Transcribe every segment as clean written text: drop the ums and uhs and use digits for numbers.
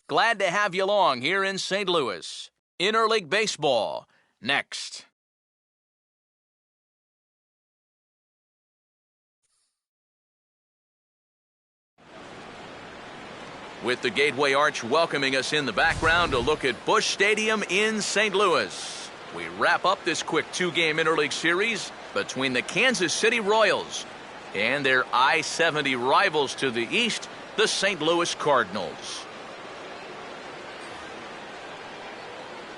Glad to have you along here in St. Louis. Interleague Baseball, next. With the Gateway Arch welcoming us in the background, a look at Busch Stadium in St. Louis. We wrap up this quick two-game interleague series between the Kansas City Royals and their I-70 rivals to the east, the St. Louis Cardinals.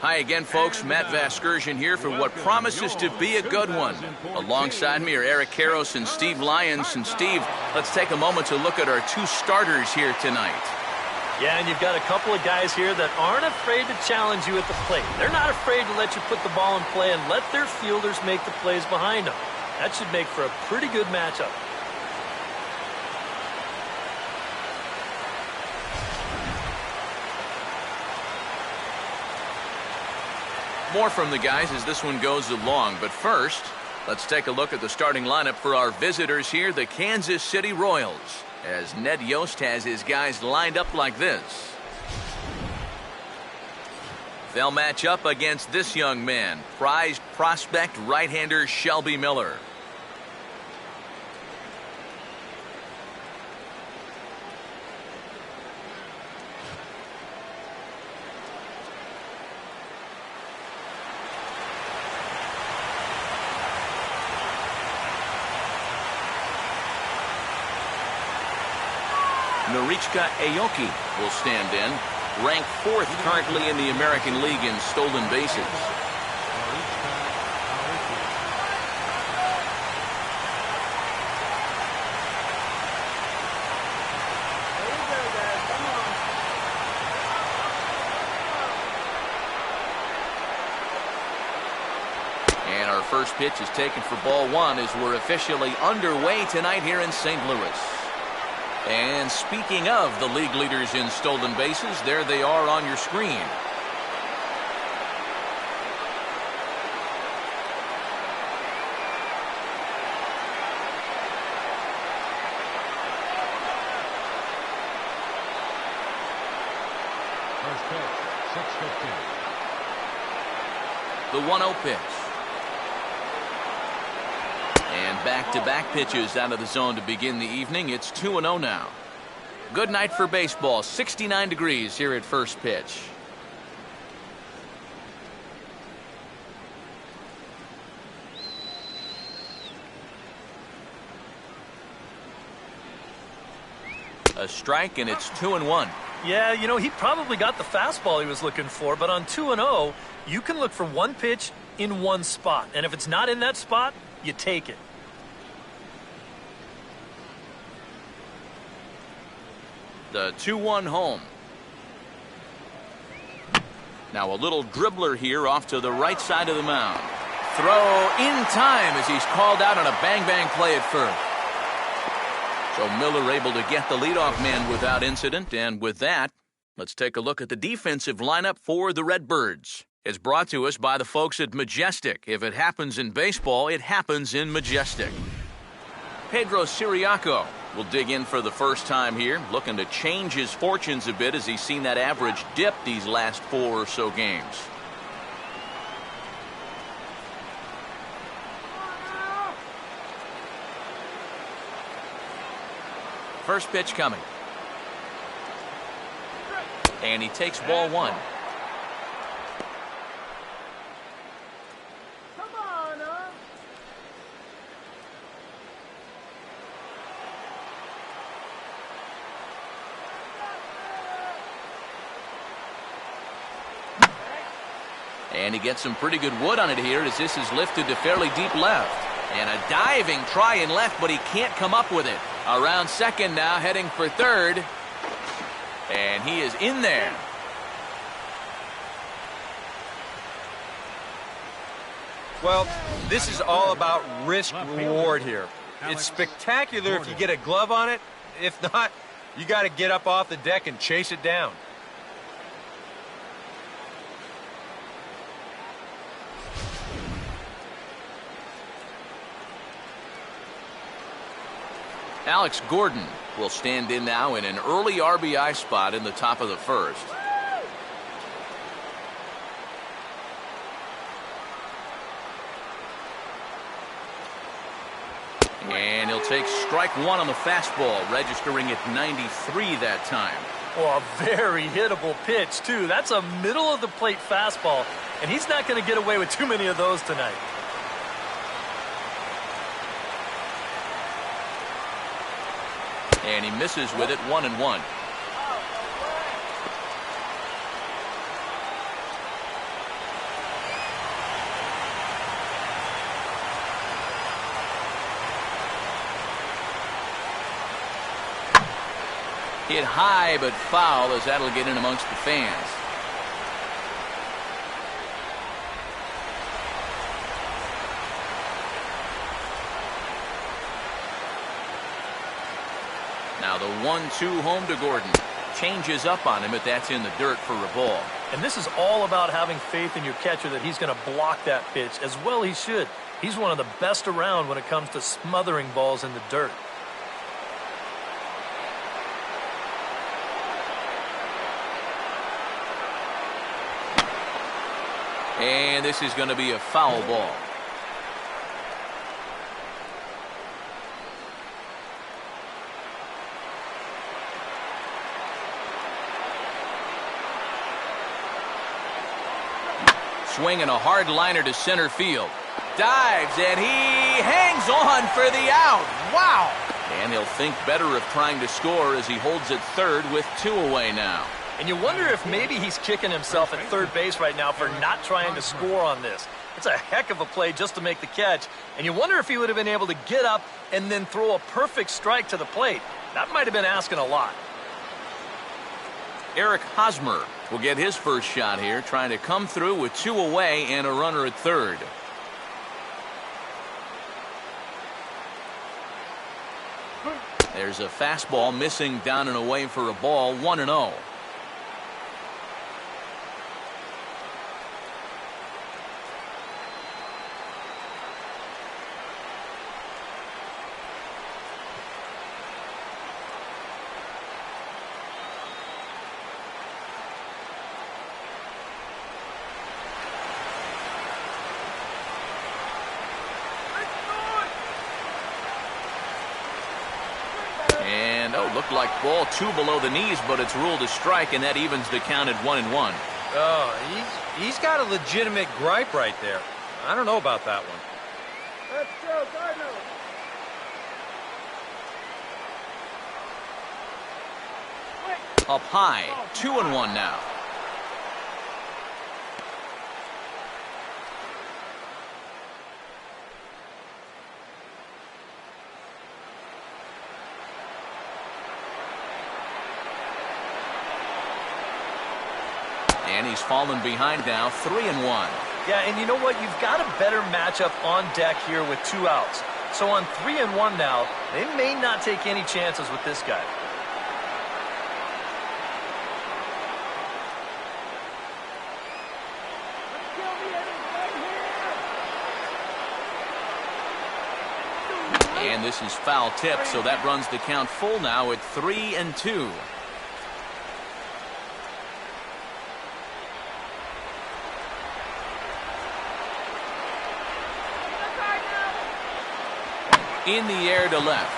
Hi again, folks. Matt Vasgersian here for what promises to be a good one. Alongside me are Eric Karros and Steve Lyons. And Steve, let's take a moment to look at our two starters here tonight. Yeah, and you've got a couple of guys here that aren't afraid to challenge you at the plate. They're not afraid to let you put the ball in play and let their fielders make the plays behind them. That should make for a pretty good matchup. More from the guys as this one goes along. But first, let's take a look at the starting lineup for our visitors here, the Kansas City Royals, as Ned Yost has his guys lined up like this. They'll match up against this young man, prized prospect right-hander Shelby Miller. Norichka Aoki will stand in, ranked 4th currently in the American League in stolen bases. And our first pitch is taken for ball one as we're officially underway tonight here in St. Louis. And speaking of the league leaders in stolen bases, there they are on your screen. First pitch, 6-15. The 1-0 pitch. And back-to-back pitches out of the zone to begin the evening. It's 2-0 now. Good night for baseball. 69 degrees here at first pitch. A strike, and it's 2-1. Yeah, you know, he probably got the fastball he was looking for, but on 2-0, you can look for one pitch in one spot. And if it's not in that spot, you take it. The 2-1 home. Now a little dribbler here off to the right side of the mound. Throw in time as he's called out on a bang-bang play at first. So Miller able to get the leadoff man without incident. And with that, let's take a look at the defensive lineup for the Redbirds. It's brought to us by the folks at Majestic. If it happens in baseball, it happens in Majestic. Pedro Siriaco will dig in for the first time here, looking to change his fortunes a bit as he's seen that average dip these last 4 or so games. First pitch coming. And he takes ball one. And he gets some pretty good wood on it here as this is lifted to fairly deep left. And a diving try in left, but he can't come up with it. Around second now, heading for third. And he is in there. Well, this is all about risk-reward here. It's spectacular if you get a glove on it. If not, you got to get up off the deck and chase it down. Alex Gordon will stand in now in an early RBI spot in the top of the first. And he'll take strike one on the fastball, registering at 93 that time. Oh, a very hittable pitch, too. That's a middle-of-the-plate fastball, and he's not going to get away with too many of those tonight. And he misses with it, 1-1. Hit high but foul, as that'll get in amongst the fans. Now the 1-2 home to Gordon. Changes up on him, but that's in the dirt for a ball. And this is all about having faith in your catcher that he's going to block that pitch, as well he should. He's one of the best around when it comes to smothering balls in the dirt. And this is going to be a foul ball. Swinging a hard liner to center field. Dives, and he hangs on for the out. Wow! And he'll think better of trying to score as he holds at third with 2 away now. And you wonder if maybe he's kicking himself at third base right now for not trying to score on this. It's a heck of a play just to make the catch. And you wonder if he would have been able to get up and then throw a perfect strike to the plate. That might have been asking a lot. Eric Hosmer will get his first shot here, trying to come through with 2 away and a runner at third. There's a fastball missing down and away for a ball, 1-0. And, looked like ball 2 below the knees, but it's ruled a strike, and that evens the count at 1-1. Oh, he's got a legitimate gripe right there. I don't know about that one. Let's go, Cardinals! Up high, 2-1 now. And he's fallen behind now, 3-1. Yeah, and you know what? You've got a better matchup on deck here with 2 outs. So on 3-1 now, they may not take any chances with this guy. And this is foul tip, so that runs the count full now at 3-2. In the air to left.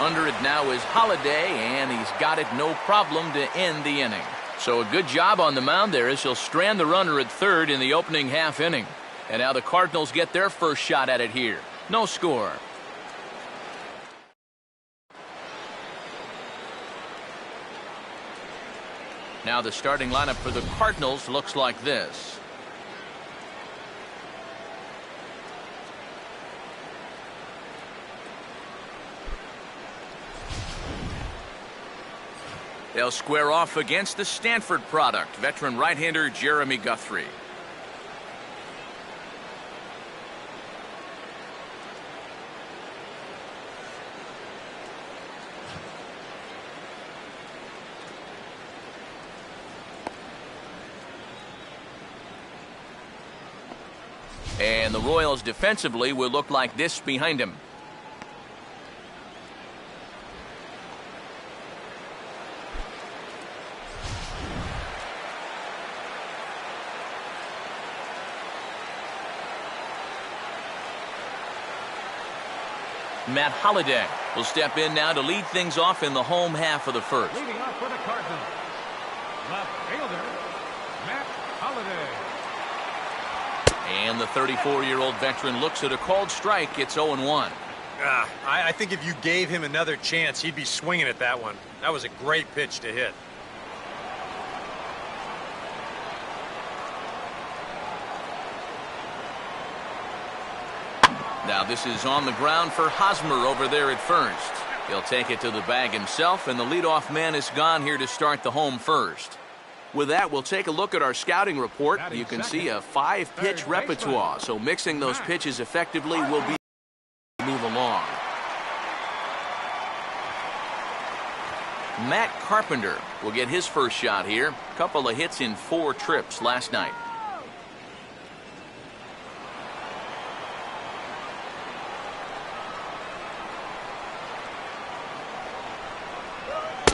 Under it now is Holiday, and he's got it no problem to end the inning. So a good job on the mound there as he'll strand the runner at third in the opening half inning. And now the Cardinals get their first shot at it here. No score. Now the starting lineup for the Cardinals looks like this. They'll square off against the Stanford product, veteran right-hander Jeremy Guthrie. And the Royals defensively will look like this behind him. Matt Holliday will step in now to lead things off in the home half of the first. Leading off for the Cardinals, left fielder, Matt Holliday. And the 34-year-old veteran looks at a called strike. It's 0-1. I think if you gave him another chance, he'd be swinging at that one. That was a great pitch to hit. Now this is on the ground for Hosmer over there at first. He'll take it to the bag himself, and the leadoff man is gone here to start the home first. With that, we'll take a look at our scouting report. You can see a 5-pitch repertoire, so mixing those pitches effectively will be move along. Matt Carpenter will get his first shot here. Couple of hits in 4 trips last night.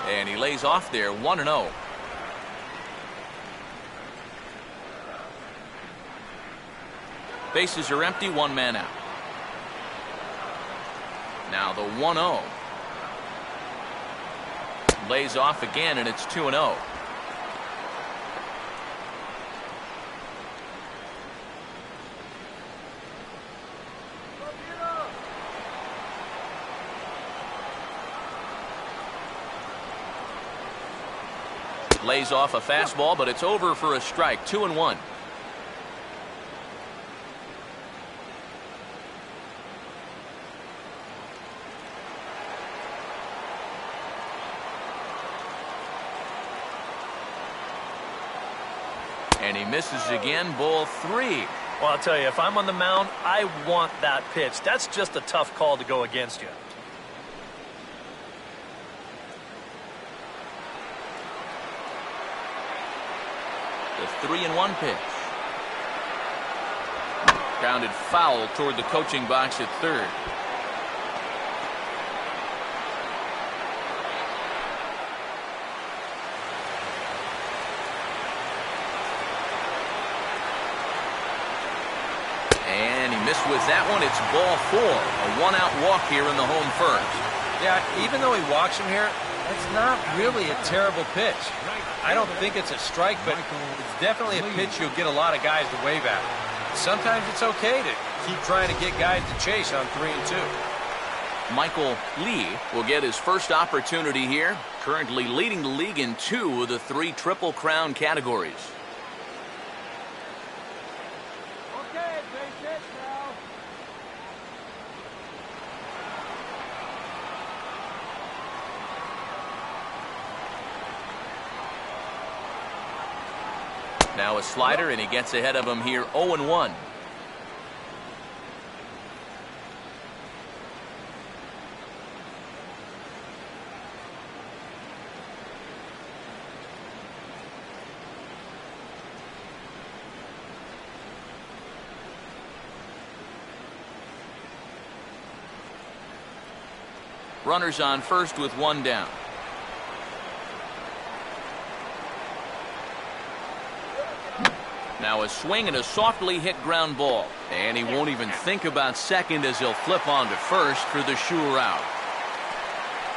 And he lays off there, 1-0. Bases are empty, 1 man out. Now the 1-0. Lays off again, and it's 2-0. Lays off a fastball, but it's over for a strike. 2-1. And he misses again, ball 3. Well, I'll tell you, if I'm on the mound, I want that pitch. That's just a tough call to go against you. The 3-1 pitch. Grounded foul toward the coaching box at third. And he missed with that one. It's ball 4. A 1-out walk here in the home first. Yeah, even though he walks him here, that's not really a terrible pitch. I don't think it's a strike, but it's definitely a pitch you'll get a lot of guys to wave at. Sometimes it's okay to keep trying to get guys to chase on 3 and 2. Michael Lee will get his first opportunity here, currently leading the league in 2 of the 3 Triple Crown categories. Okay, base hit now. Now a slider, and he gets ahead of him here, 0-1. Runners on first with 1 down. Now a swing and a softly hit ground ball. And he won't even think about second as he'll flip on to first for the sure out.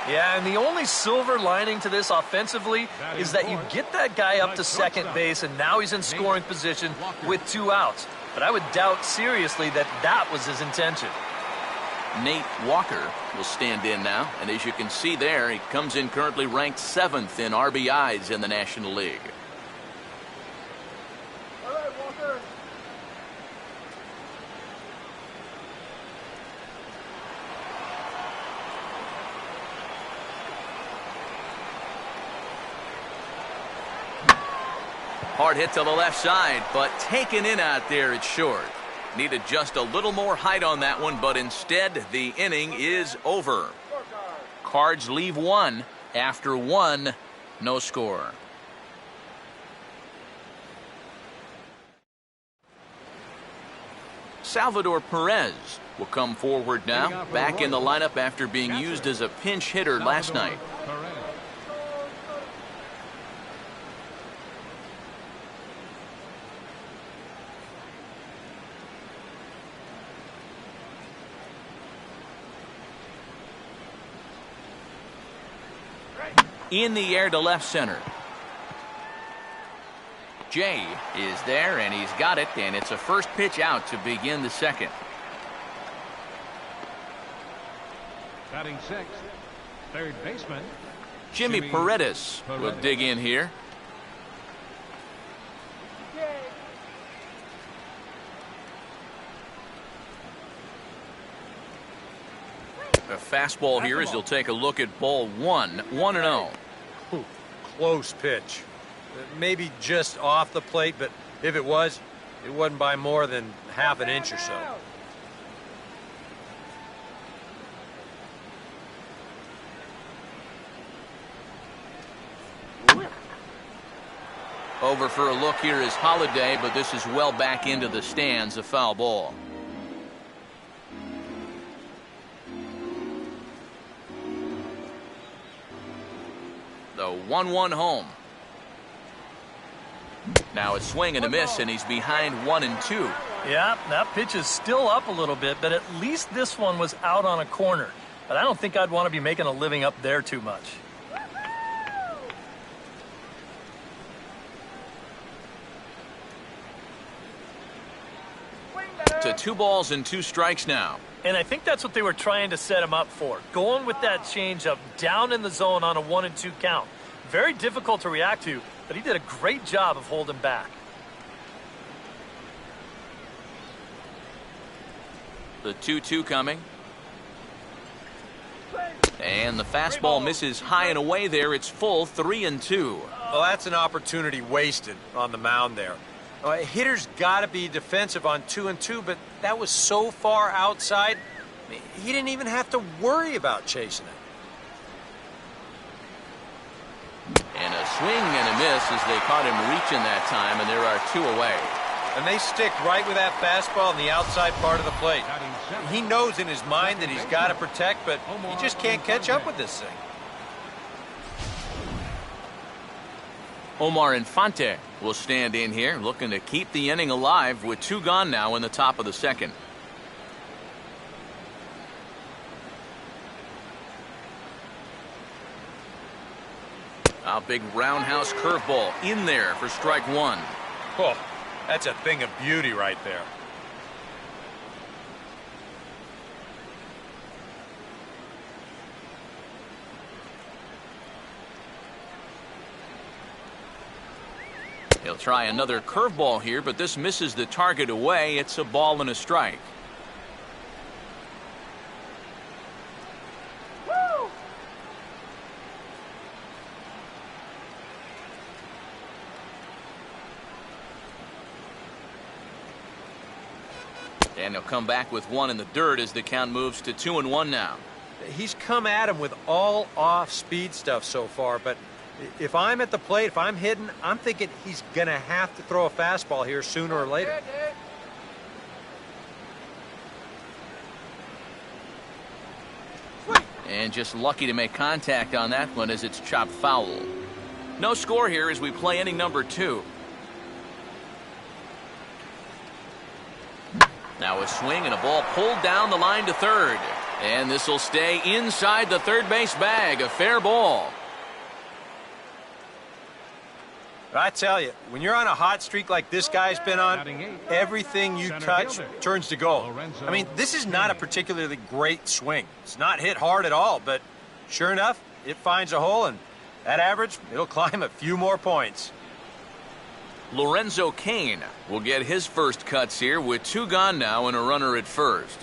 Yeah, and the only silver lining to this offensively is that you get that guy up to second base, and now he's in scoring position with 2 outs. But I would doubt seriously that that was his intention. Nate Walker will stand in now, and as you can see there, he comes in currently ranked 7th in RBIs in the National League. All right, Walker. Hard hit to the left side, but taken in out there, it's short. Needed just a little more height on that one, but instead the inning is over. Cards leave 1 after 1, no score. Salvador Perez will come forward now, back in the lineup after being used as a pinch hitter last night. In the air to left center. Jay is there, and he's got it, and it's a first pitch out to begin the second. Batting sixth, third baseman. Jimmy Paredes will dig in here. A fastball here as he'll take a look at ball one. 1-0. Close pitch. Maybe just off the plate, but if it wasn't by more than half an inch or so. Over for a look here is Holiday, but this is well back into the stands, a foul ball. The 1-1 home. Now it's swing and a miss, and he's behind 1-2. Yeah, that pitch is still up a little bit, but at least this one was out on a corner. But I don't think I'd want to be making a living up there too much. To 2 balls and 2 strikes now. And I think that's what they were trying to set him up for. Going with that changeup down in the zone on a 1-2 count. Very difficult to react to, but he did a great job of holding back. The 2-2 coming. And the fastball misses high and away there. It's full 3-2. Well, that's an opportunity wasted on the mound there. Hitter's got to be defensive on 2-2, but that was so far outside, he didn't even have to worry about chasing it. And a swing and a miss as they caught him reaching that time, and there are 2 away. And they stick right with that fastball in the outside part of the plate. He knows in his mind that he's got to protect, but he just can't catch up with this thing. Omar Infante will stand in here, looking to keep the inning alive with 2 gone now in the top of the second. A big roundhouse curveball in there for strike 1. Oh, that's a thing of beauty right there. He'll try another curveball here, but this misses the target away. It's a ball and a strike. And he'll come back with 1 in the dirt as the count moves to 2-1 now. He's come at him with all off-speed stuff so far, but if I'm at the plate, if I'm hitting, I'm thinking he's going to have to throw a fastball here sooner or later. And just lucky to make contact on that one as it's chopped foul. No score here as we play inning number 2. Now a swing and a ball pulled down the line to third. And this will stay inside the third base bag. A fair ball. I tell you, when you're on a hot streak like this guy's been on, everything you touch turns to gold. I mean, this is not a particularly great swing. It's not hit hard at all, but sure enough, it finds a hole, and that average, it'll climb a few more points. Lorenzo Cain will get his first cuts here with 2 gone now and a runner at first.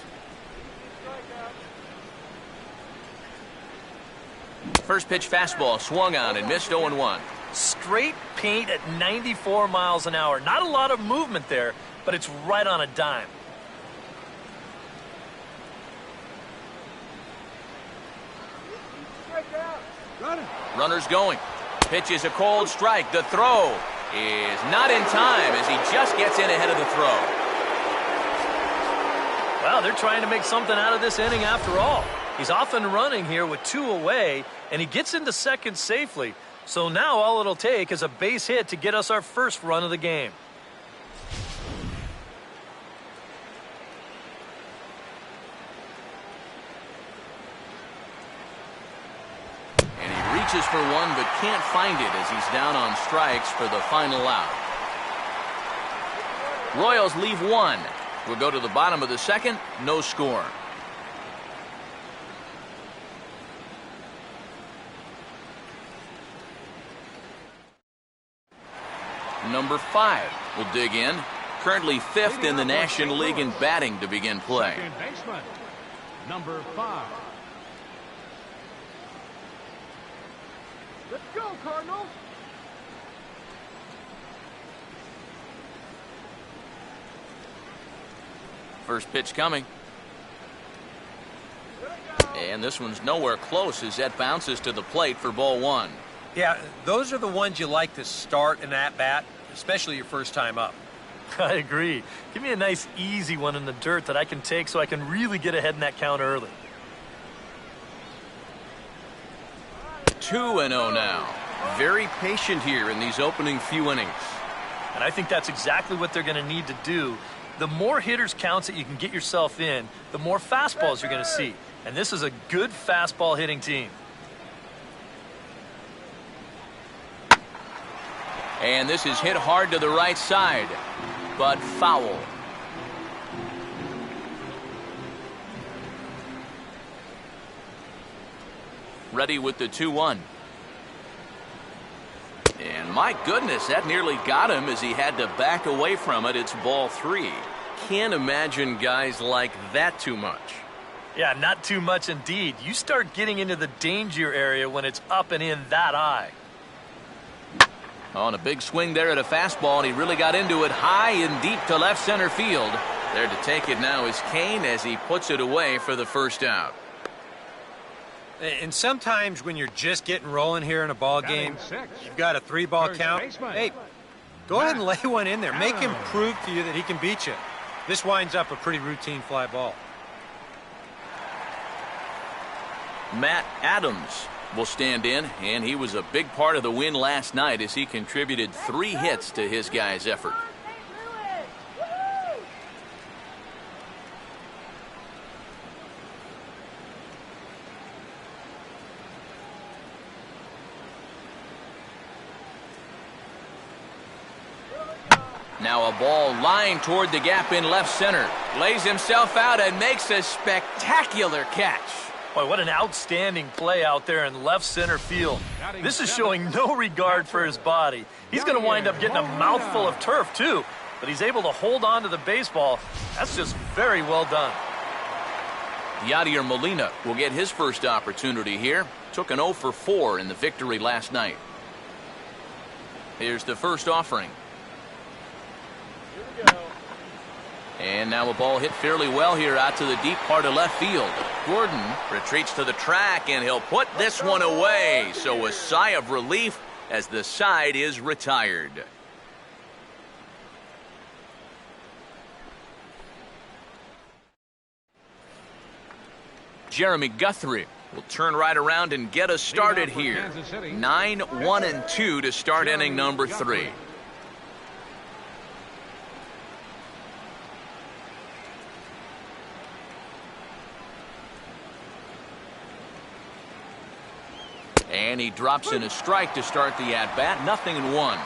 First pitch fastball swung on and missed 0-1. Straight paint at 94 miles an hour. Not a lot of movement there, but it's right on a dime. Runners going. Pitch is a cold strike. The throw is not in time as he just gets in ahead of the throw. Well, they're trying to make something out of this inning after all. He's off and running here with 2 away, and he gets into second safely. So now all it'll take is a base hit to get us our first run of the game. And he reaches searches for one but can't find it as he's down on strikes for the final out. Royals leave one. We'll go to the bottom of the second. No score. Number 5 will dig in. Currently 5th in the National League in batting to begin play. Second baseman, number 5. Let's go, Cardinals. First pitch coming. And this one's nowhere close as that bounces to the plate for ball 1. Yeah, those are the ones you like to start an at-bat, especially your first time up. I agree. Give me a nice, easy one in the dirt that I can take so I can really get ahead in that count early. 2-0 now. Very patient here in these opening few innings. And I think that's exactly what they're going to need to do. The more hitters counts that you can get yourself in, the more fastballs you're going to see. And this is a good fastball hitting team. And this is hit hard to the right side, but foul. Ready with the 2-1. And my goodness, that nearly got him as he had to back away from it. It's ball 3. Can't imagine guys like that too much. Yeah, not too much indeed. You start getting into the danger area when it's up and in that high. On a big swing there at a fastball, and he really got into it high and deep to left center field. There to take it now is Kane as he puts it away for the first out. And sometimes when you're just getting rolling here in a ball game, you've got a 3-ball count. Hey, go ahead and lay one in there. Make him prove to you that he can beat you. This winds up a pretty routine fly ball. Matt Adams will stand in, and he was a big part of the win last night as he contributed 3 hits to his guys' effort. Now a ball lined toward the gap in left center. Lays himself out and makes a spectacular catch. Boy, what an outstanding play out there in left center field. This is showing no regard for his body. He's going to wind up getting a mouthful of turf, too. But he's able to hold on to the baseball. That's just very well done. Yadier Molina will get his first opportunity here. Took an 0 for 4 in the victory last night. Here's the first offering. And now a ball hit fairly well here out to the deep part of left field. Gordon retreats to the track, and he'll put this one away. So a sigh of relief as the side is retired. Jeremy Guthrie will turn right around and get us started here. 9-1-2 to start inning number 3. And he drops in a strike to start the at-bat. 0-1.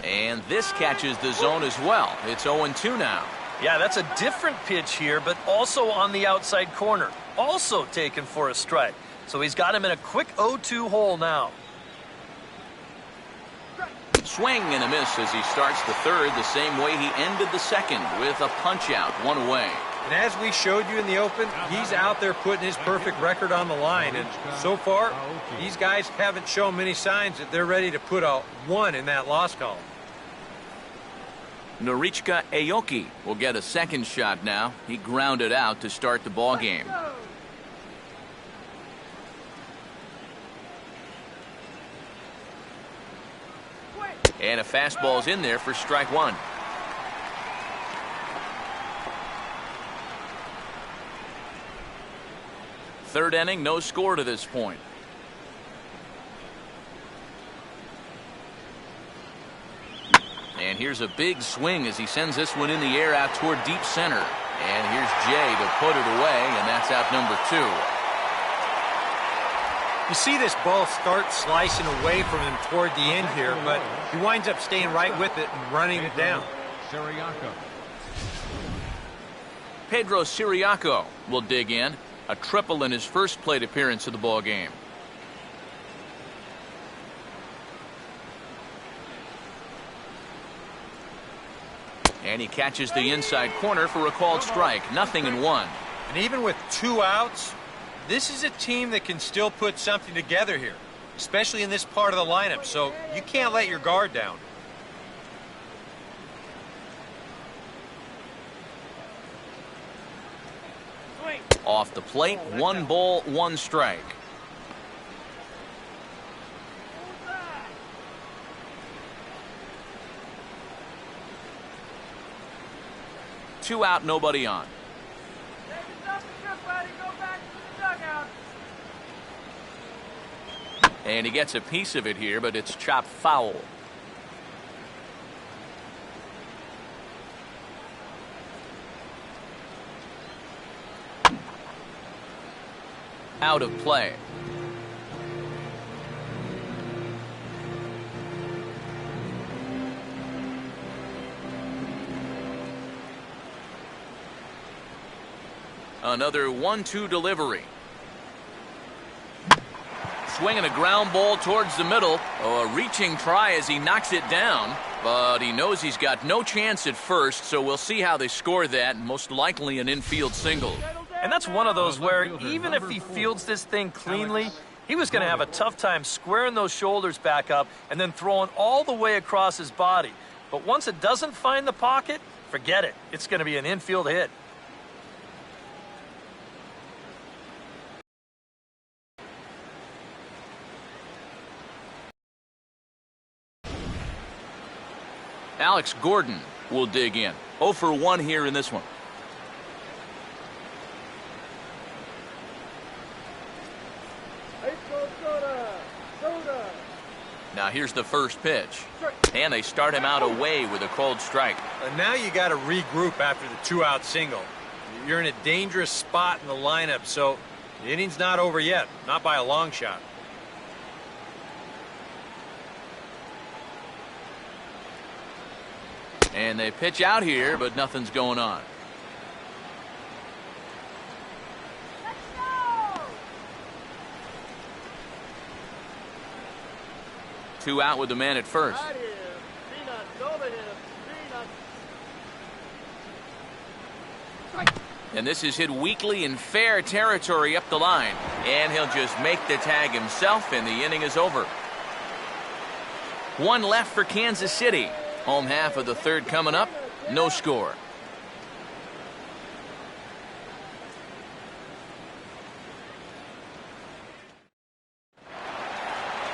And this catches the zone as well. It's 0-2 now. Yeah, that's a different pitch here, but also on the outside corner. Also taken for a strike. So he's got him in a quick 0-2 hole now. Swing and a miss as he starts the third the same way he ended the second with a punch out, 1 away. And as we showed you in the open, he's out there putting his perfect record on the line. And so far, these guys haven't shown many signs that they're ready to put a 1 in that loss column. Norichika Aoki will get a second shot now. He grounded out to start the ball game. And a fastball's in there for strike 1. Third inning, no score to this point. And here's a big swing as he sends this one in the air out toward deep center. And here's Jay to put it away, and that's out number 2. You see this ball start slicing away from him toward the end here, but he winds up staying right with it and running it down. Pedro Siriaco will dig in. A triple in his first plate appearance of the ball game. And he catches the inside corner for a called strike. 0-1. And even with 2 outs, this is a team that can still put something together here, especially in this part of the lineup, so you can't let your guard down. Off the plate, 1 ball, 1 strike. Two out, nobody on. And he gets a piece of it here, but it's chopped foul. Out of play. Another 1-2 delivery. Swinging a ground ball towards the middle. Oh, a reaching try as he knocks it down. But he knows he's got no chance at first, so we'll see how they score that. Most likely an infield single. And that's one of those where even if he fields this thing cleanly, he was going to have a tough time squaring those shoulders back up and then throwing all the way across his body. But once it doesn't find the pocket, forget it. It's going to be an infield hit. Alex Gordon will dig in. 0 for 1 here in this one. Now here's the first pitch. And they start him out away with a called strike. And now you got to regroup after the 2-out single. You're in a dangerous spot in the lineup, so the inning's not over yet. Not by a long shot. And they pitch out here, but nothing's going on. Two out with the man at first. And this is hit weakly in fair territory up the line. And he'll just make the tag himself, and the inning is over. 1 left for Kansas City. Home half of the third coming up. No score.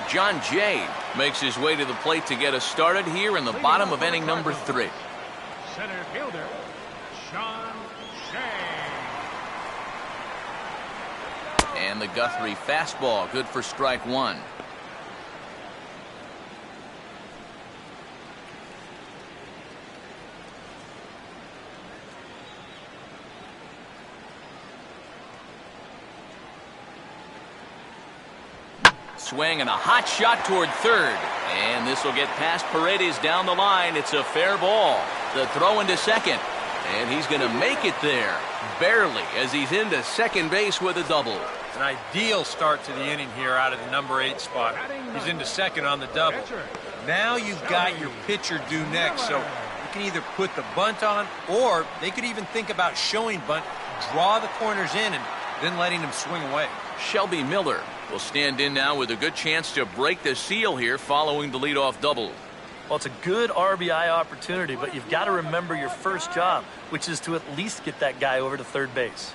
John Jay makes his way to the plate to get us started here in the bottom of inning number 3. Center fielder, Sean Shea. And the Guthrie fastball, good for strike 1. Swing and a hot shot toward third. And this will get past Paredes down the line. It's a fair ball. The throw into second. And he's going to make it there. Barely, as he's into second base with a double. An ideal start to the inning here out of the number 8 spot. He's into second on the double. Now you've got your pitcher due next, so you can either put the bunt on, or they could even think about showing bunt, draw the corners in, and then letting him swing away. Shelby Miller will stand in now with a good chance to break the seal here following the leadoff double. Well, it's a good RBI opportunity, but you've got to remember your first job, which is to at least get that guy over to third base.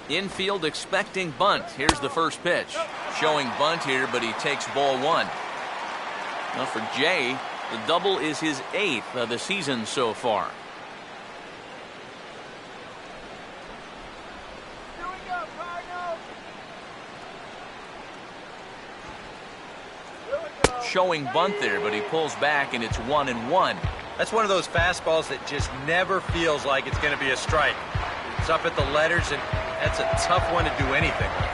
Infield expecting bunt. Here's the first pitch. Showing bunt here, but he takes ball 1. Now for Jay, the double is his 8th of the season so far. showing bunt there, but he pulls back, and it's 1-1. That's one of those fastballs that just never feels like it's going to be a strike. It's up at the letters, and that's a tough one to do anything with.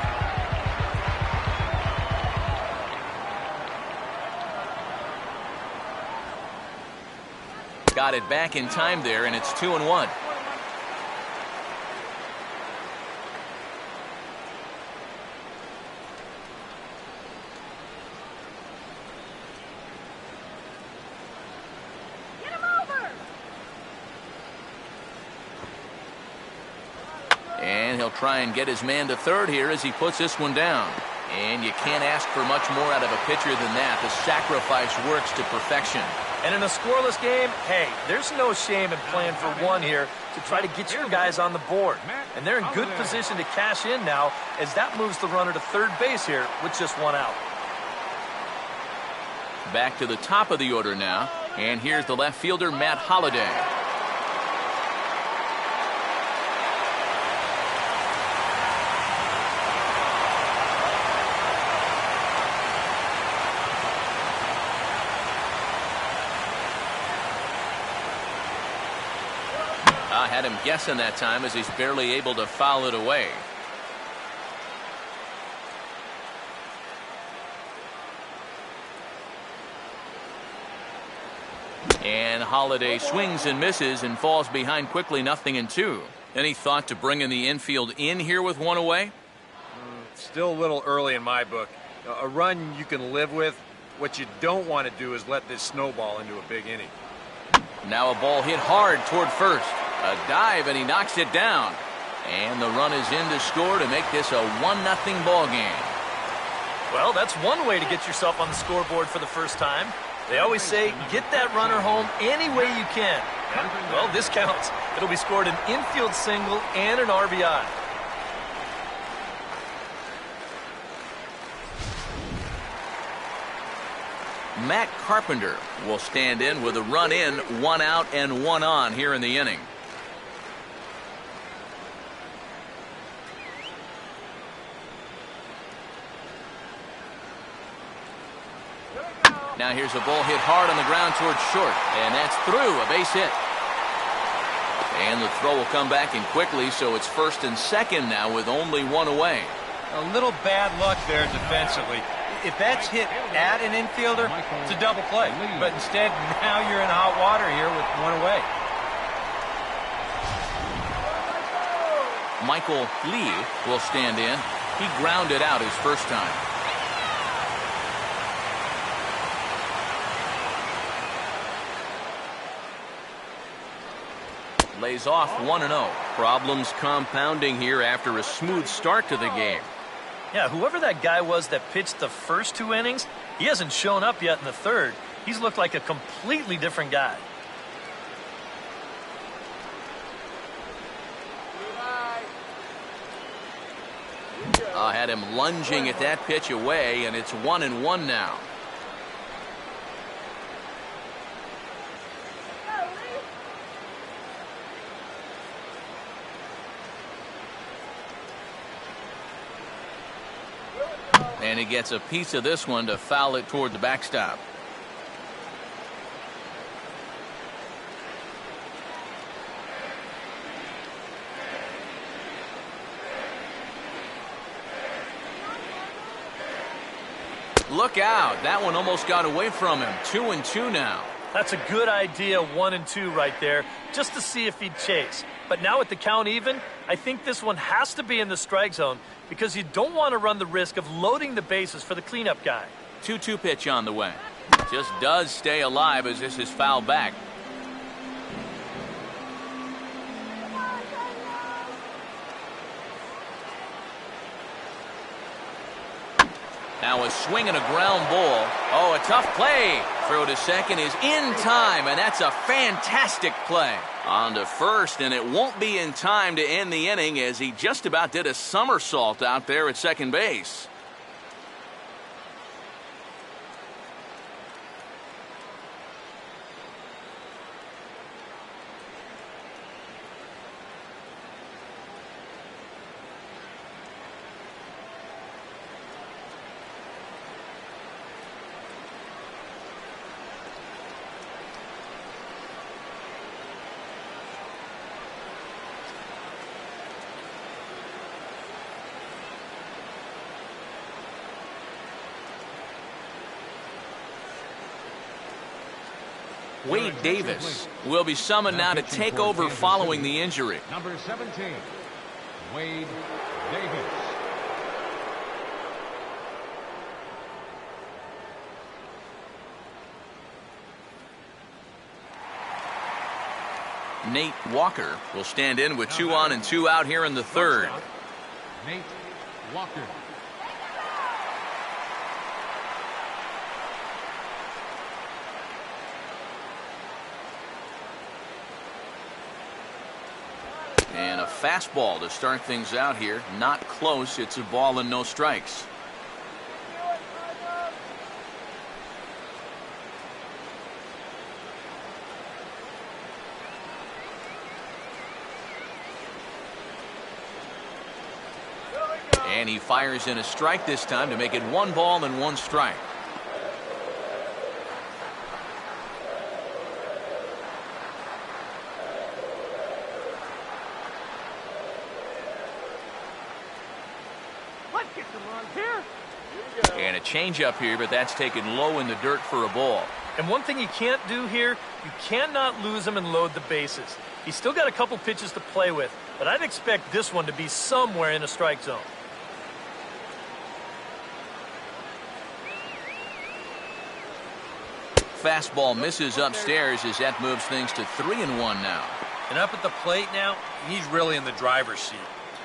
Got it back in time there, and it's 2-1. And he'll try and get his man to third here as he puts this one down. And you can't ask for much more out of a pitcher than that. The sacrifice works to perfection. And in a scoreless game, hey, there's no shame in playing for one here to try to get your guys on the board. And they're in good position to cash in now as that moves the runner to third base here with just one out. Back to the top of the order now. And here's the left fielder, Matt Holliday. Had him guessing that time as he's barely able to foul it away. And Holliday swings and misses and falls behind quickly, 0-2. Any thought to bringing the infield in here with one away? Still a little early in my book. A run you can live with. What you don't want to do is let this snowball into a big inning. Now a ball hit hard toward first. A dive, and he knocks it down. And the run is in to score to make this a 1-0 ball game. Well, that's one way to get yourself on the scoreboard for the first time. They always say, get that runner home any way you can. Well, this counts. It'll be scored an infield single and an RBI. Matt Carpenter will stand in with a run in, 1 out and 1 on here in the inning. Now here's a ball hit hard on the ground towards short, and that's through, a base hit. And the throw will come back in quickly, so it's first and second now with only one away. A little bad luck there defensively. If that's hit at an infielder, it's a double play. But instead, now you're in hot water here with one away. Michael Lee will stand in. He grounded out his first time. Lays off 1-0. Problems compounding here after a smooth start to the game. Yeah, whoever that guy was that pitched the first 2 innings, he hasn't shown up yet in the third. He's looked like a completely different guy. Had him lunging at that pitch away, and it's 1-1 now. And he gets a piece of this one to foul it toward the backstop. Look out. That one almost got away from him. 2-2 now. That's a good idea, 1-2 right there, just to see if he'd chase. But now with the count even, I think this one has to be in the strike zone because you don't want to run the risk of loading the bases for the cleanup guy. 2-2 pitch on the way. Just does stay alive as this is fouled back. Now a swing and a ground ball. Oh, a tough play. Throw to second is in time, and that's a fantastic play. On to first, and it won't be in time to end the inning as he just about did a somersault out there at second base. Wade Davis will be summoned now to take over following the injury. Number 17, Wade Davis. Nate Walker will stand in with 2 on and 2 out here in the third. Nate Walker. And a fastball to start things out here. Not close. It's a ball and no strikes. And he fires in a strike this time to make it 1 ball and 1 strike. Let's get some runs here. And a changeup here, but that's taken low in the dirt for a ball. And one thing you can't do here, you cannot lose him and load the bases. He's still got a couple pitches to play with, but I'd expect this one to be somewhere in a strike zone. Fastball misses upstairs as that moves things to 3-1 now. And up at the plate now, he's really in the driver's seat.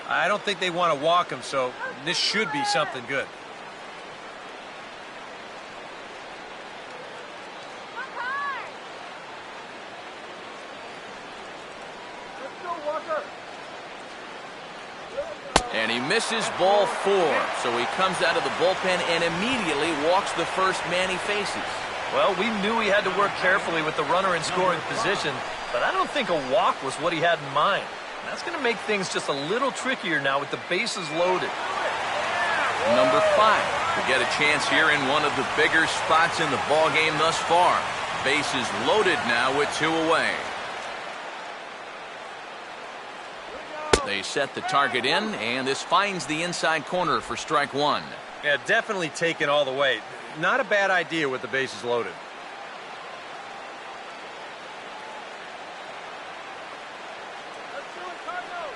I don't think they want to walk him, so this should be something good. Let's go, Walker. And he misses ball 4. So he comes out of the bullpen and immediately walks the first man he faces. Well, we knew he had to work carefully with the runner in scoring position, but I don't think a walk was what he had in mind. And that's going to make things just a little trickier now with the bases loaded. Number 5 will get a chance here in one of the bigger spots in the ballgame thus far. Bases loaded now with 2 away. They set the target in, and this finds the inside corner for strike 1. Yeah, definitely taken all the way. Not a bad idea with the bases loaded. Let's do it, Cardinals.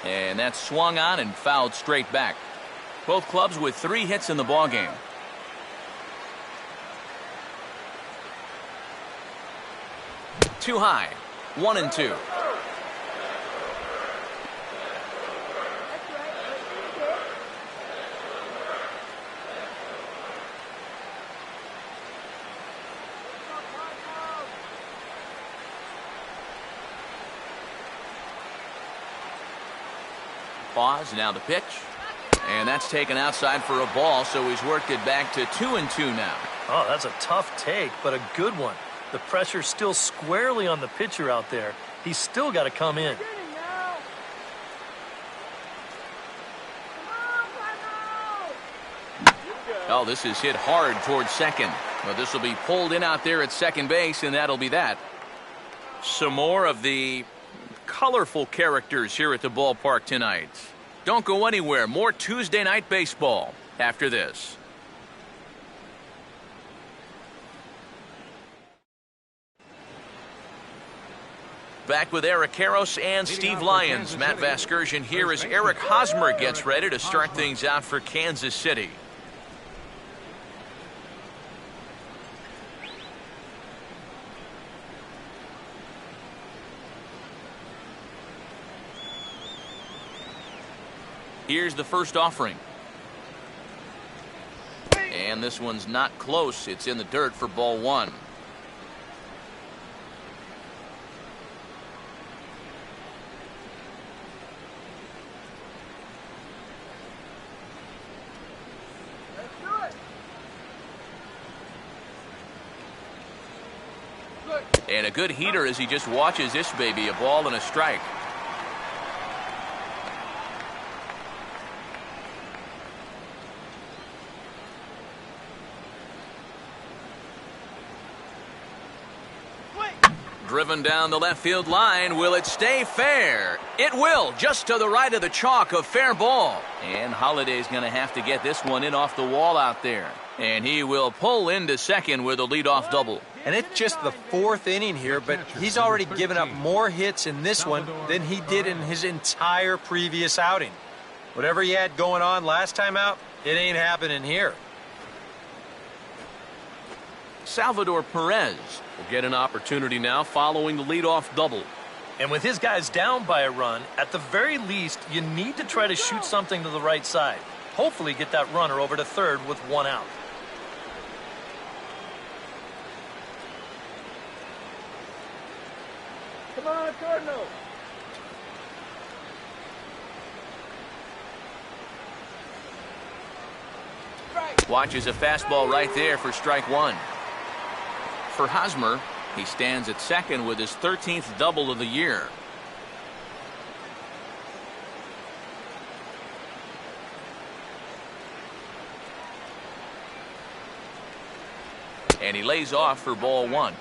And that's swung on and fouled straight back. Both clubs with 3 hits in the ballgame. Too high. 1-2. Pause, now the pitch. And that's taken outside for a ball, so he's worked it back to 2-2 now. Oh, that's a tough take, but a good one. The pressure's still squarely on the pitcher out there. He's still got to come in. Oh, this is hit hard towards second. Well, this will be pulled in out there at second base, and that'll be that. Some more of the colorful characters here at the ballpark tonight. Don't go anywhere. More Tuesday night baseball after this. Back with Eric Karros and Steve Lyons. Matt Vasgersian here as Eric Hosmer gets ready to start things out for Kansas City. Here's the first offering. And this one's not close. It's in the dirt for ball 1. And a good heater as he just watches this baby, a ball and a strike. Driven down the left field line. Will it stay fair? It will, just to the right of the chalk, a fair ball. And Holliday's going to have to get this one in off the wall out there. And he will pull into second with a leadoff double. And it's just the fourth inning here, but he's already given up more hits in this one than he did in his entire previous outing. Whatever he had going on last time out, it ain't happening here. Salvador Perez will get an opportunity now following the leadoff double. And with his guys down by a run, at the very least, you need to try to shoot something to the right side. Hopefully get that runner over to third with one out. Come on, Cardinals. Watches a fastball right there for strike one. For Hosmer, he stands at second with his 13th double of the year. And he lays off for ball one.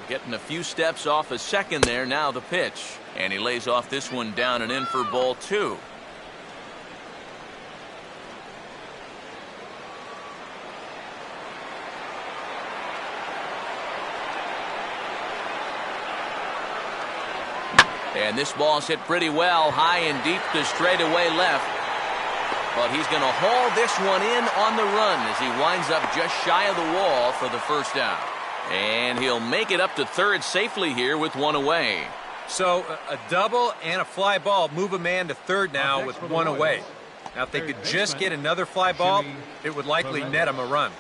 Getting a few steps off a second there. Now the pitch. And he lays off this one down and in for ball two. And this ball's hit pretty well, high and deep to straightaway left. But he's going to haul this one in on the run as he winds up just shy of the wall for the first out. And he'll make it up to third safely here with one away. So a double and a fly ball move a man to third now with one away. Now if they could just get another fly ball, it would likely net him a run.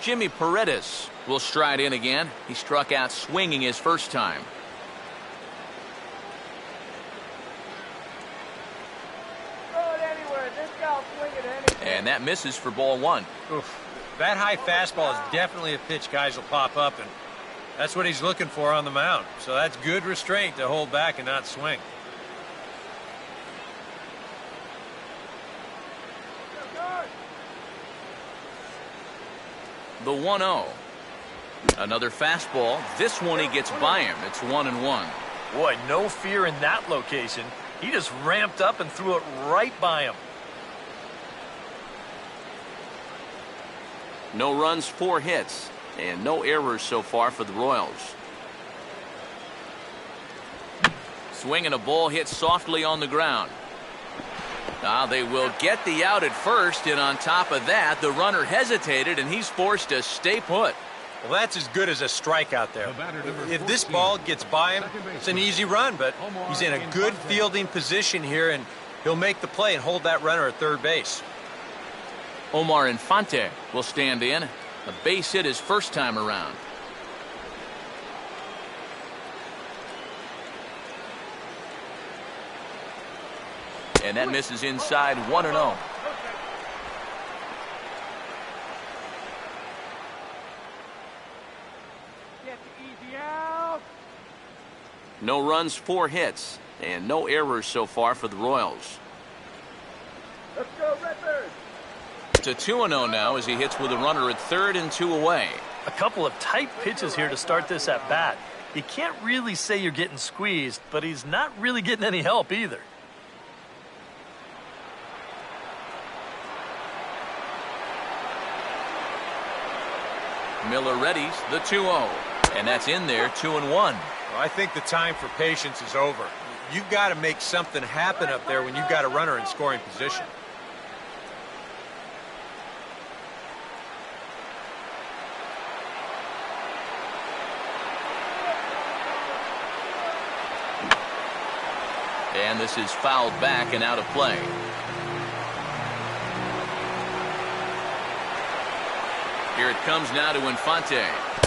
Jimmy Paredes will stride in again. He struck out swinging his first time. Throw it anywhere. This guy'll swing it anywhere. And that misses for ball one. Oof. That high fastball is definitely a pitch guys will pop up, and that's what he's looking for on the mound. So that's good restraint to hold back and not swing. The 1-0. Another fastball. This one he gets by him. It's 1-1. Boy, no fear in that location. He just ramped up and threw it right by him. No runs, 4 hits, and no errors so far for the Royals. Swinging a ball hit softly on the ground. Now they will get the out at first, and on top of that, the runner hesitated, and he's forced to stay put. Well, that's as good as a strikeout there. If this ball gets by him, it's an easy run, but he's in a good fielding position here, and he'll make the play and hold that runner at third base. Omar Infante will stand in. A base hit his first time around. And that misses inside, 1-0. Get the easy out. No runs, 4 hits, and no errors so far for the Royals. Let's go, Redbirds. It's a 2-0 now as he hits with a runner at third and 2 away. A couple of tight pitches here to start this at bat. You can't really say you're getting squeezed, but he's not really getting any help either. Miller readies the 2-0. And that's in there, 2-1. Well, I think the time for patience is over. You've got to make something happen up there when you've got a runner in scoring position. And this is fouled back and out of play. Here it comes now to Infante.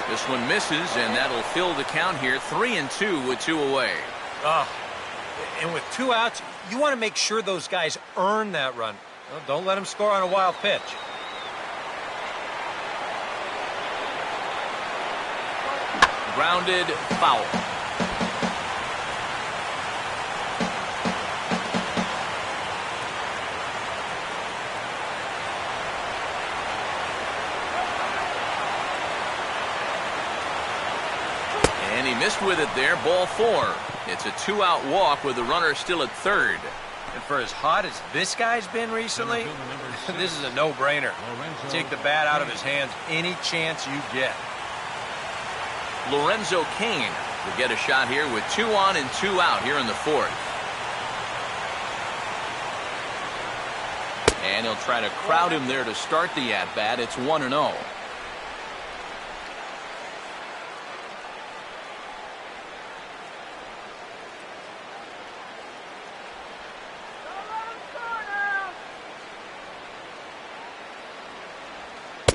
This one misses, and that'll fill the count here, 3-2 with 2 away. And with 2 outs, you want to make sure those guys earn that run. Well, don't let them score on a wild pitch. Grounded foul. And he missed with it there. Ball 4. It's a 2-out walk with the runner still at third. And for as hot as this guy's been recently, this is a no-brainer. Take the bat out of his hands any chance you get. Lorenzo Cain will get a shot here with 2 on and 2 out here in the 4th. And he'll try to crowd him there to start the at-bat. It's 1-0.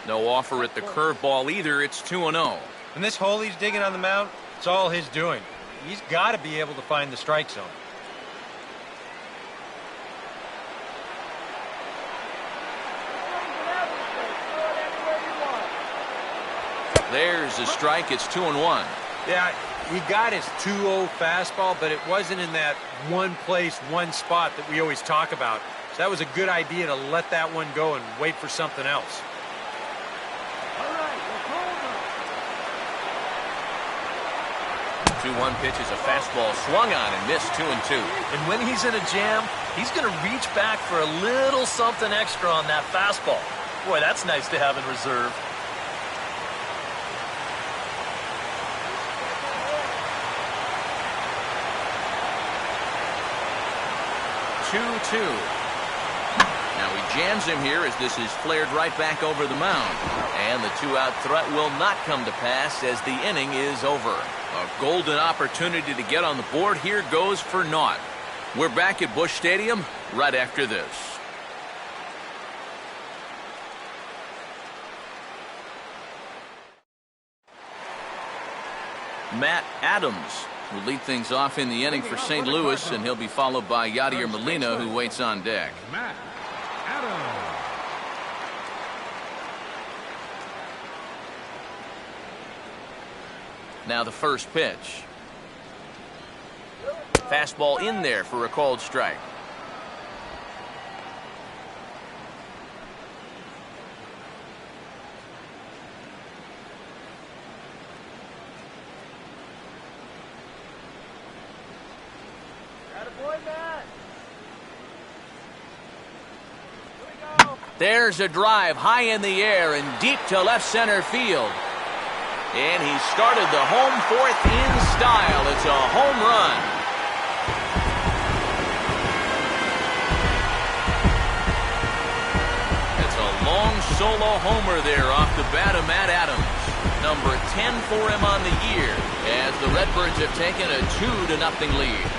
No offer at the curveball either. It's 2-0. And this hole he's digging on the mound, it's all his doing. He's got to be able to find the strike zone. There's a strike. It's 2-1. Yeah, he got his 2-0 fastball, but it wasn't in that one place, one spot that we always talk about. So that was a good idea to let that one go and wait for something else. 2-1 pitch is a fastball swung on and missed. 2-2. And when he's in a jam, he's going to reach back for a little something extra on that fastball. Boy, that's nice to have in reserve. 2-2. Now he jams him here as this is flared right back over the mound. And the 2-out threat will not come to pass as the inning is over. A golden opportunity to get on the board here goes for naught. We're back at Busch Stadium right after this. Matt Adams will lead things off in the inning for St. Louis, and he'll be followed by Yadier Molina, who waits on deck. Matt Adams. Now the first pitch. Fastball in there for a called strike. There's a drive high in the air and deep to left center field. And he started the home fourth in style. It's a home run. It's a long solo homer there off the bat of Matt Adams. Number 10 for him on the year as the Redbirds have taken a 2-0 lead.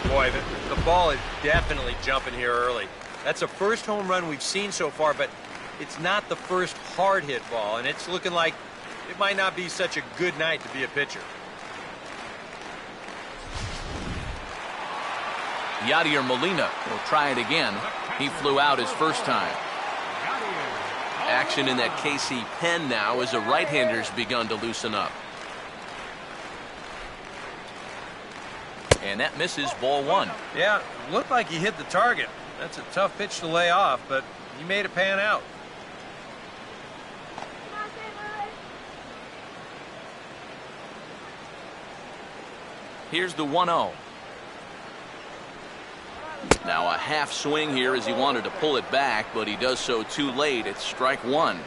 Boy, the ball is definitely jumping here early. That's the first home run we've seen so far, but it's not the first hard hit ball, and it's looking like it might not be such a good night to be a pitcher. Yadier Molina will try it again. He flew out his first time. Action in that KC pen now as the right-hander's begun to loosen up. And that misses, ball 1. Yeah, looked like he hit the target. That's a tough pitch to lay off, but he made it pan out. Here's the 1-0. Now a half swing here as he wanted to pull it back, but he does so too late. It's strike 1.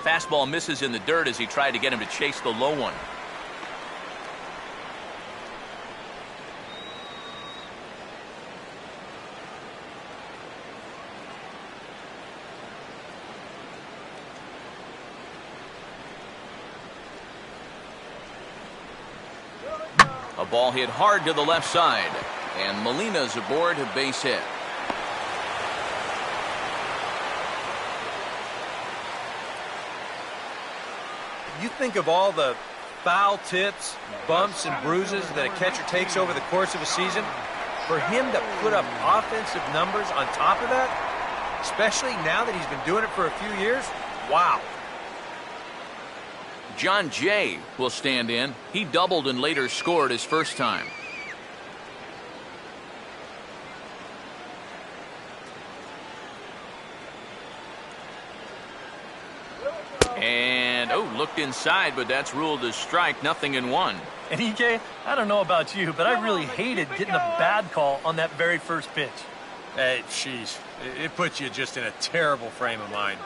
Fastball misses in the dirt as he tried to get him to chase the low one. A ball hit hard to the left side, and Molina's aboard a base hit. You think of all the foul tips, bumps, and bruises that a catcher takes over the course of a season. For him to put up offensive numbers on top of that, especially now that he's been doing it for a few years, wow. John Jay will stand in. He doubled and later scored his first time. And, looked inside, but that's ruled as strike, 0-1. And EK, I don't know about you, but I really hated getting a bad call on that very first pitch. Hey, jeez. It puts you just in a terrible frame of mind.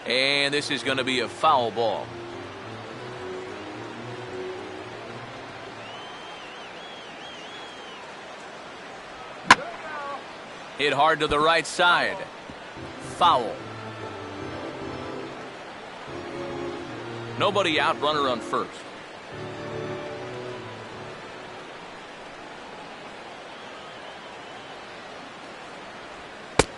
And this is going to be a foul ball. Hit hard to the right side. Foul. Nobody out, runner on first.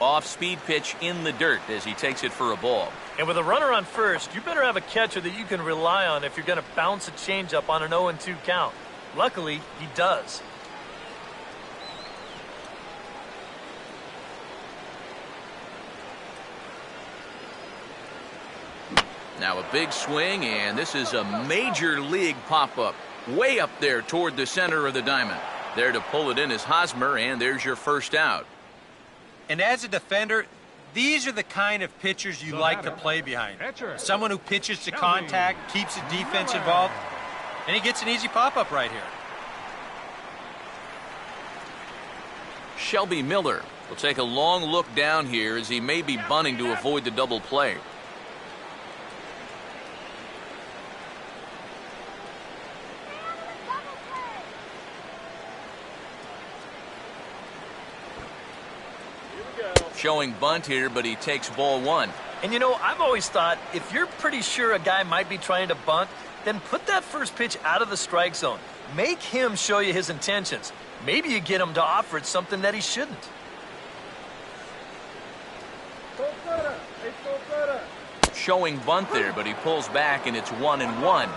Off-speed pitch in the dirt as he takes it for a ball. And with a runner on first, you better have a catcher that you can rely on if you're going to bounce a changeup on an 0-2 count. Luckily, he does. Now a big swing, and this is a major league pop-up. Way up there toward the center of the diamond. There to pull it in is Hosmer, and there's your first out. And as a defender, these are the kind of pitchers you like to play behind. Someone who pitches to contact, keeps the defense involved, and he gets an easy pop-up right here. Shelby Miller will take a long look down here as he may be bunting to avoid the double play. Showing bunt here, but he takes ball one. And you know, I've always thought if you're pretty sure a guy might be trying to bunt, then put that first pitch out of the strike zone. Make him show you his intentions. Maybe you get him to offer it something that he shouldn't. Showing bunt there, but he pulls back and it's 1-1.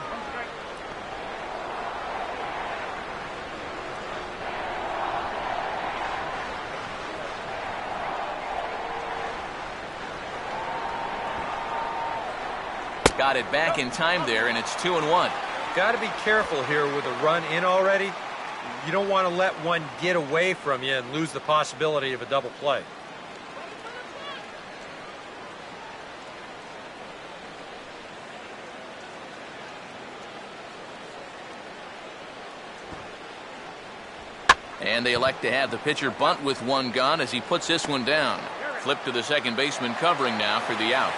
Got it back in time there, and it's 2-1. Got to be careful here with a run in already. You don't want to let one get away from you and lose the possibility of a double play. And they elect to have the pitcher bunt with one gone as he puts this one down. Flip to the second baseman covering now for the out.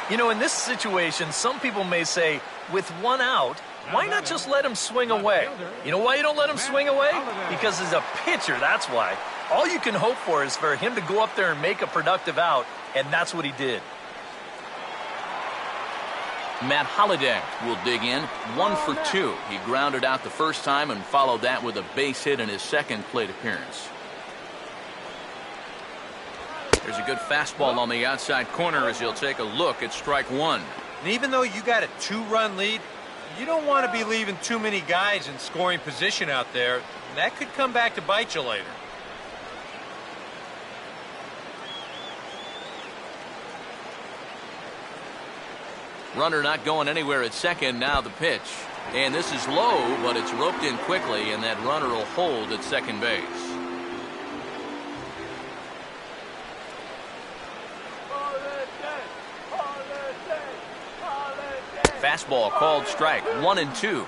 You know, in this situation, some people may say, with one out, why not just let him swing away? You know why you don't let him swing away? Because as a pitcher, that's why. All you can hope for is for him to go up there and make a productive out, and that's what he did. Matt Holliday will dig in, 1 for 2. He grounded out the first time and followed that with a base hit in his second plate appearance. There's a good fastball on the outside corner as he'll take a look at strike one. And even though you got a 2-run lead, you don't want to be leaving too many guys in scoring position out there. That could come back to bite you later. Runner not going anywhere at second. Now the pitch. And this is low, but it's roped in quickly, and that runner will hold at second base. Fastball called strike, 1-2.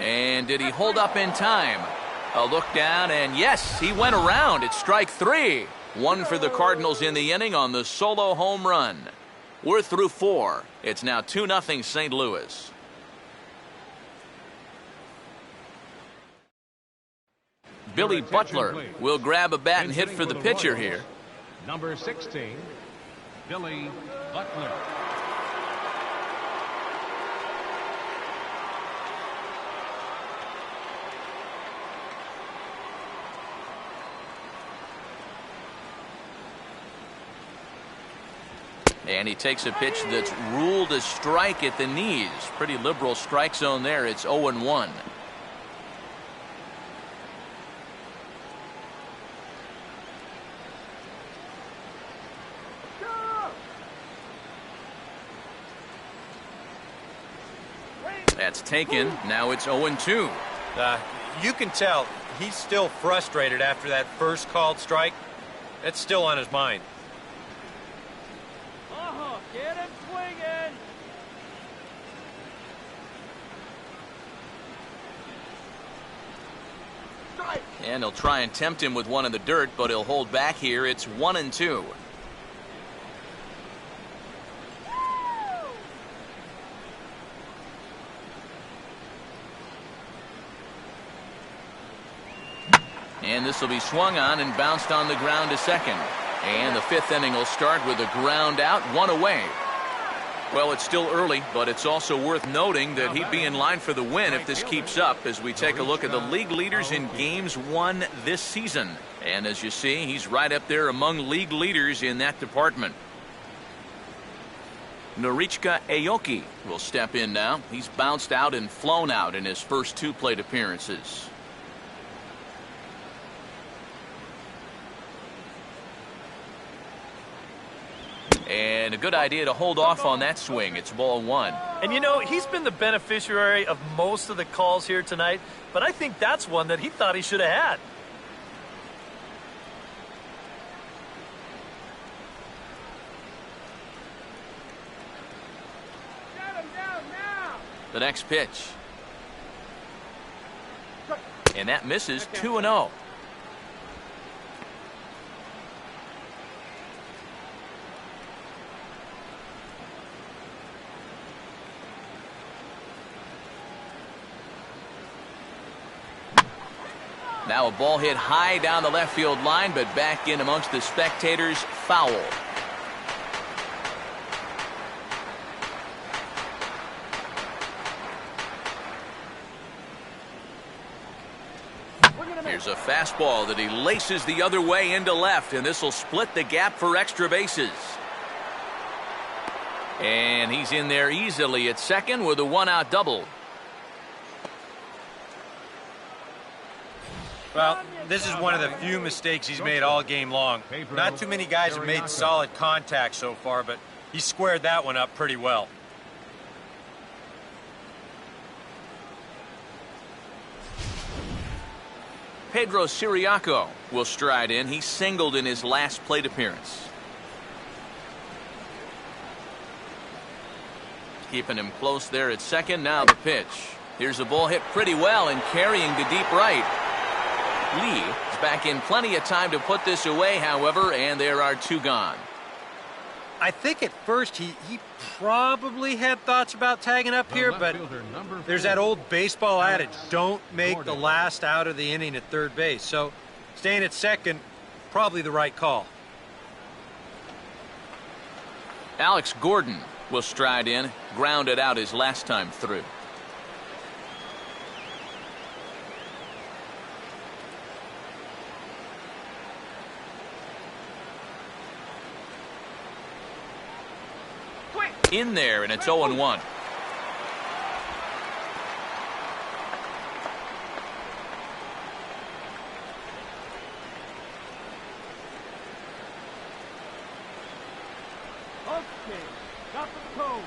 And did he hold up in time? A look down, and yes, he went around. It's strike three. One for the Cardinals in the inning on the solo home run. We're through 4. It's now 2-0 St. Louis. Billy Butler will grab a bat and hit for the pitcher here. Number 16, Billy Butler. And he takes a pitch that's ruled a strike at the knees. Pretty liberal strike zone there. It's 0-1. That's taken. Now it's 0-2. You can tell he's still frustrated after that first called strike. It's still on his mind. Get him swinging. And he'll try and tempt him with one in the dirt, but he'll hold back here. It's 1-2. And this will be swung on and bounced on the ground to second. And the 5th inning will start with a ground out, 1 away. Well, it's still early, but it's also worth noting that he'd be in line for the win if this keeps up as we take a look at the league leaders in games won this season. And as you see, he's right up there among league leaders in that department. Norichika Aoki will step in now. He's bounced out and flown out in his first 2 plate appearances. And a good idea to hold off on that swing. It's ball 1. And you know, he's been the beneficiary of most of the calls here tonight, but I think that's one that he thought he should have had. Get him down now. The next pitch. And that misses. 2-0. Now a ball hit high down the left field line, but back in amongst the spectators. Foul. Here's a fastball that he laces the other way into left, and this will split the gap for extra bases. And he's in there easily at second with a 1-out double. Well, this is one of the few mistakes he's made all game long. Not too many guys have made solid contact so far, but he squared that one up pretty well. Pedro Siriaco will stride in. He singled in his last plate appearance. Keeping him close there at second. Now the pitch. Here's a ball hit pretty well and carrying to deep right. Lee is back in plenty of time to put this away, however, and there are 2 gone. I think at first he probably had thoughts about tagging up here, but there's that old baseball adage, don't make the last out of the inning at third base. So staying at second, probably the right call. Alex Gordon will stride in, grounded out his last time through. In there, and it's 0-1. Okay, got the cone.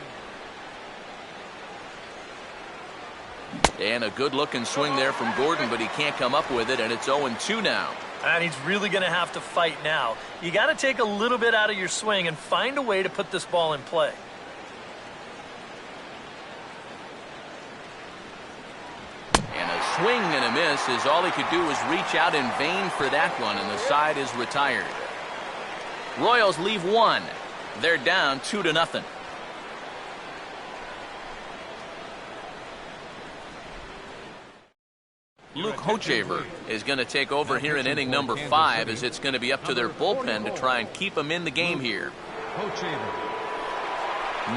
And a good-looking swing there from Gordon, but he can't come up with it, and it's 0-2 now. And he's really going to have to fight now. You got to take a little bit out of your swing and find a way to put this ball in play. And a swing and a miss is all he could do was reach out in vain for that one, and the side is retired. Royals leave 1. They're down 2-0. Luke Hochaver is going to take over here in inning number 5, as it's going to be up to their bullpen to try and keep them in the game here.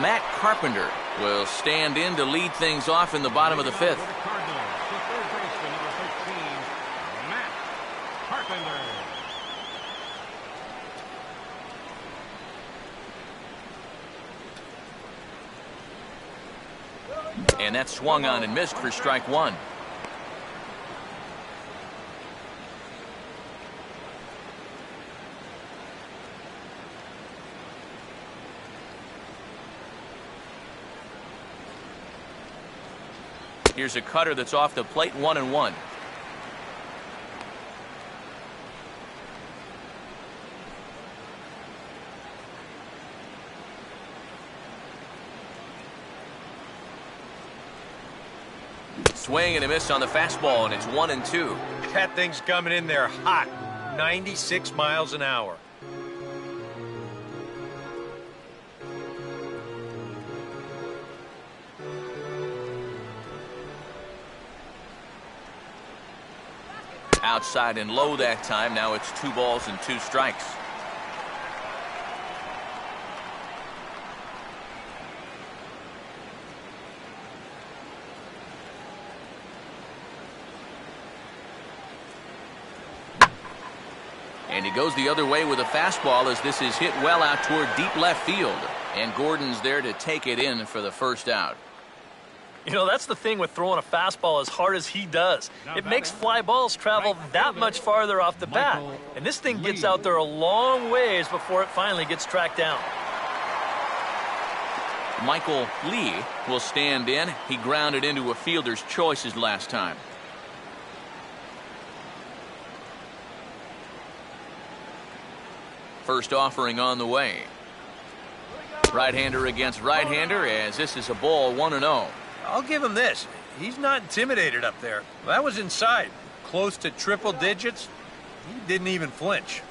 Matt Carpenter will stand in to lead things off in the bottom of the 5th. Cardinals, the third baseman, number 13, Matt Carpenter. And that swung on and missed for strike 1. Here's a cutter that's off the plate, 1-1. Swing and a miss on the fastball, and it's 1-2. That thing's coming in there hot. 96 miles an hour. Outside and low that time. Now it's 2 balls and 2 strikes. And he goes the other way with a fastball, as this is hit well out toward deep left field. And Gordon's there to take it in for the first out. You know, that's the thing with throwing a fastball as hard as he does. It makes fly balls travel that much farther off the bat. And this thing gets out there a long ways before it finally gets tracked down. Michael Lee will stand in. He grounded into a fielder's choices last time. First offering on the way. Right-hander against right-hander, as this is a ball, 1-0. I'll give him this. He's not intimidated up there. That was inside. Close to triple digits. He didn't even flinch.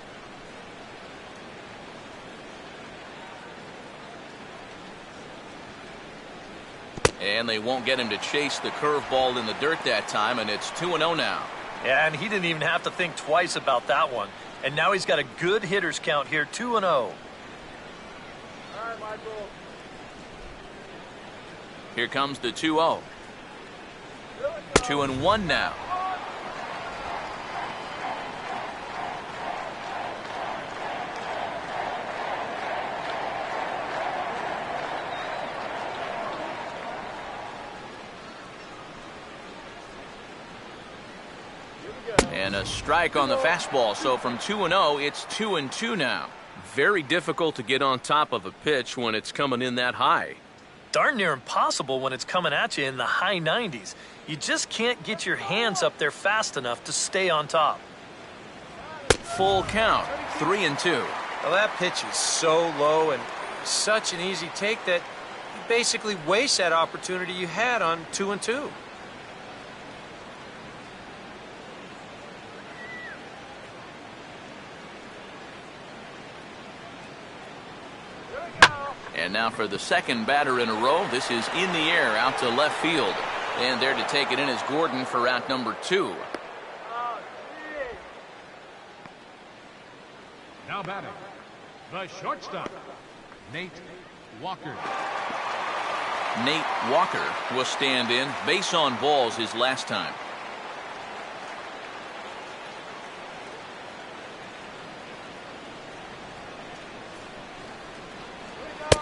And they won't get him to chase the curveball in the dirt that time, and it's 2-0 now. Yeah, and he didn't even have to think twice about that one. And now he's got a good hitter's count here, 2-0. All right, Michael. Here comes the 2-0. 2-1 now. And a strike on the fastball. So from 2-0, it's 2-2 now. Very difficult to get on top of a pitch when it's coming in that high. Darn near impossible when it's coming at you in the high 90s. You just can't get your hands up there fast enough to stay on top. Full count, 3-2. Well, that pitch is so low and such an easy take that you basically waste that opportunity you had on 2-2. And now for the second batter in a row. This is in the air out to left field. And there to take it in is Gordon for out number 2. Now batting, the shortstop, Nate Walker. Nate Walker will stand in. Base on balls his last time.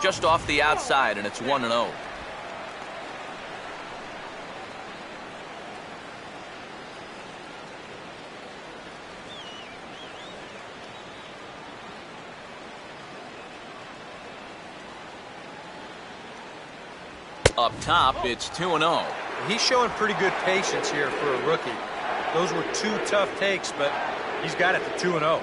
Just off the outside, and it's 1-0. Up top, it's 2-0. He's showing pretty good patience here for a rookie. Those were 2 tough takes, but he's got it to 2-0.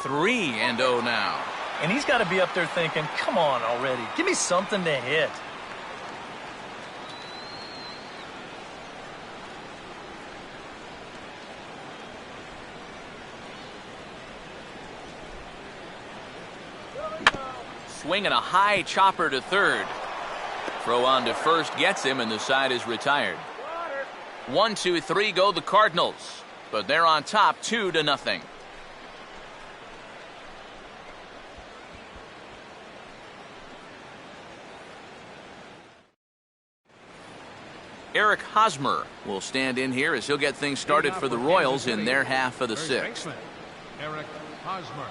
Three and 0 now. And he's got to be up there thinking, come on already. Give me something to hit. swing and a high chopper to third. Throw on to first gets him, and the side is retired. 1, 2, 3 go the Cardinals, but they're on top 2-0. Eric Hosmer will stand in here as he'll get things started for the Royals in their half of the sixth. Eric Hosmer.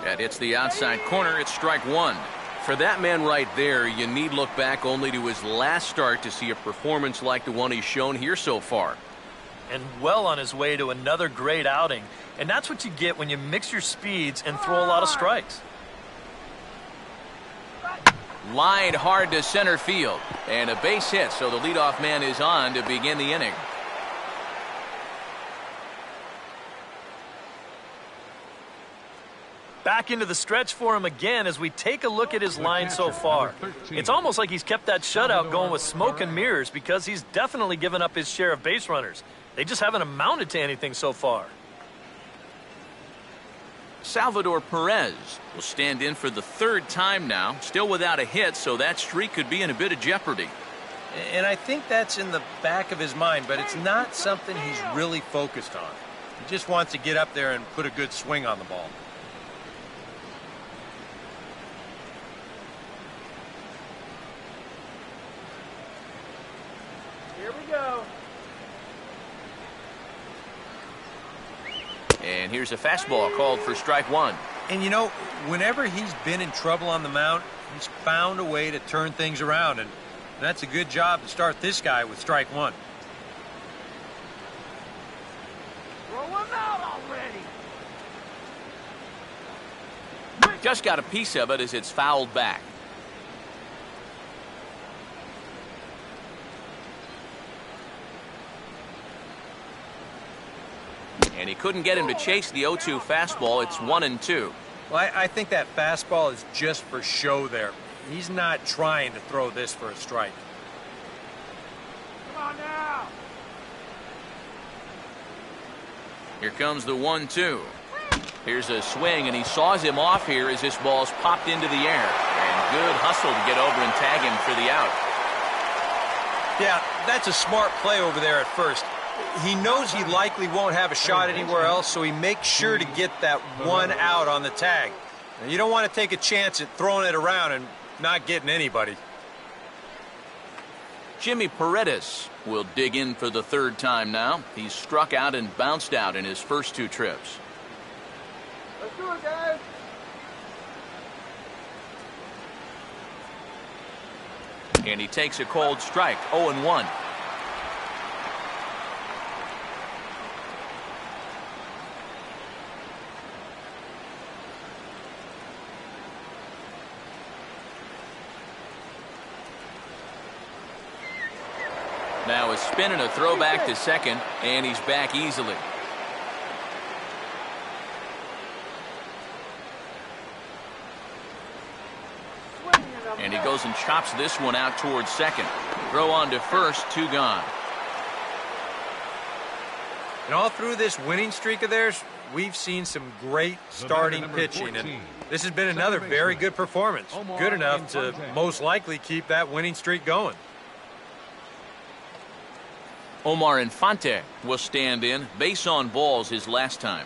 That hits the outside corner. It's strike one. For that man right there, you need look back only to his last start to see a performance like the one he's shown here so far. And well on his way to another great outing. And that's what you get when you mix your speeds and throw a lot of strikes. Lined hard to center field. And a base hit, so the leadoff man is on to begin the inning. Back into the stretch for him again as we take a look at his line so far. It's almost like he's kept that shutout going with smoke and mirrors because he's definitely given up his share of base runners. They just haven't amounted to anything so far. Salvador Perez will stand in for the third time now, still without a hit, so that streak could be in a bit of jeopardy. And I think that's in the back of his mind, but it's not something he's really focused on. He just wants to get up there and put a good swing on the ball. Here we go. And here's a fastball called for strike one. And you know, whenever he's been in trouble on the mound, he's found a way to turn things around, and that's a good job to start this guy with strike one. Throw him out already. Just got a piece of it as it's fouled back. And he couldn't get him to chase the 0-2 fastball. It's 1-2. Well, I think that fastball is just for show there. He's not trying to throw this for a strike. Come on now. Here comes the 1-2. Here's a swing, and he saws him off here as this ball's popped into the air. And good hustle to get over and tag him for the out. Yeah, that's a smart play over there at first. He knows he likely won't have a shot anywhere else, so he makes sure to get that one out on the tag. Now, you don't want to take a chance at throwing it around and not getting anybody. Jimmy Paredes will dig in for the third time now. He's struck out and bounced out in his first two trips. Let's do it, guys. And he takes a cold strike, 0-1. Now a spin and a throw back to second, and he's back easily. And he goes and chops this one out towards second. Throw on to first, 2 gone. And all through this winning streak of theirs, we've seen some great starting pitching, and this has been another very good performance. Good enough to most likely keep that winning streak going. Omar Infante will stand in. Base on balls his last time.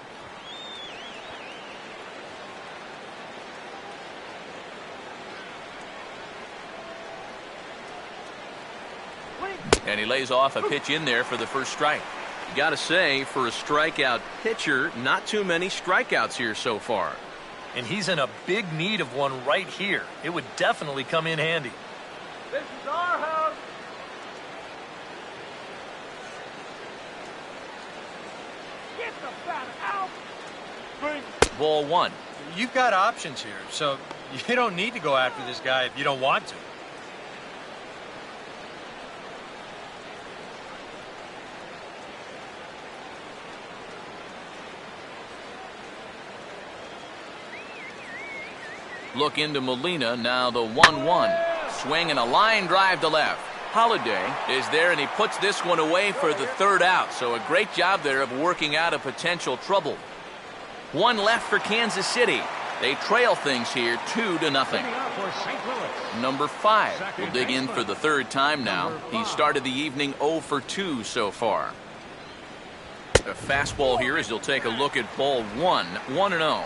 And he lays off a pitch in there for the first strike. You got to say, for a strikeout pitcher, not too many strikeouts here so far. And he's in a big need of one right here. It would definitely come in handy. This is our house. Get the bat out. Bring. Ball 1. You've got options here, so you don't need to go after this guy if you don't want to. Look into Molina, now the 1-1. Swing and a line drive to left. Holiday is there, and he puts this one away for the third out. So a great job there of working out a potential trouble. One left for Kansas City. They trail things here 2-0. Number 5 will dig in for the third time now. He started the evening 0 for 2 so far. A fastball here as he'll take a look at ball 1, 1-0.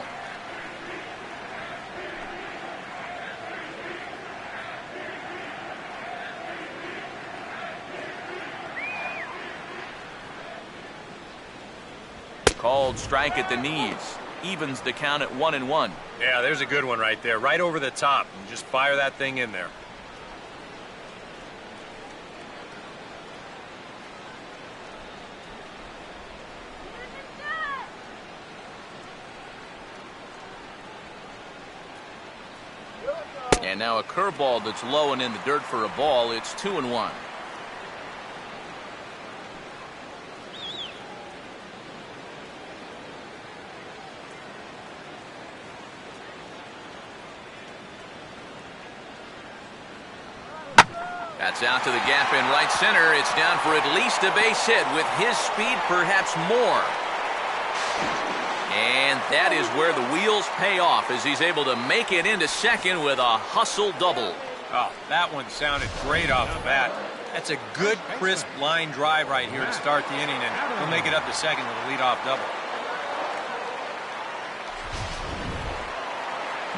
Called strike at the knees. Evens the count at 1-1. Yeah, there's a good one right there. Right over the top. And just fire that thing in there. And now a curveball that's low and in the dirt for a ball. It's 2-1. That's out to the gap in right center. It's down for at least a base hit. With his speed, perhaps more. And that is where the wheels pay off as he's able to make it into second with a hustle double. Oh, that one sounded great off the bat. That's a good, crisp line drive right here to start the inning, and he'll make it up to second with a leadoff double.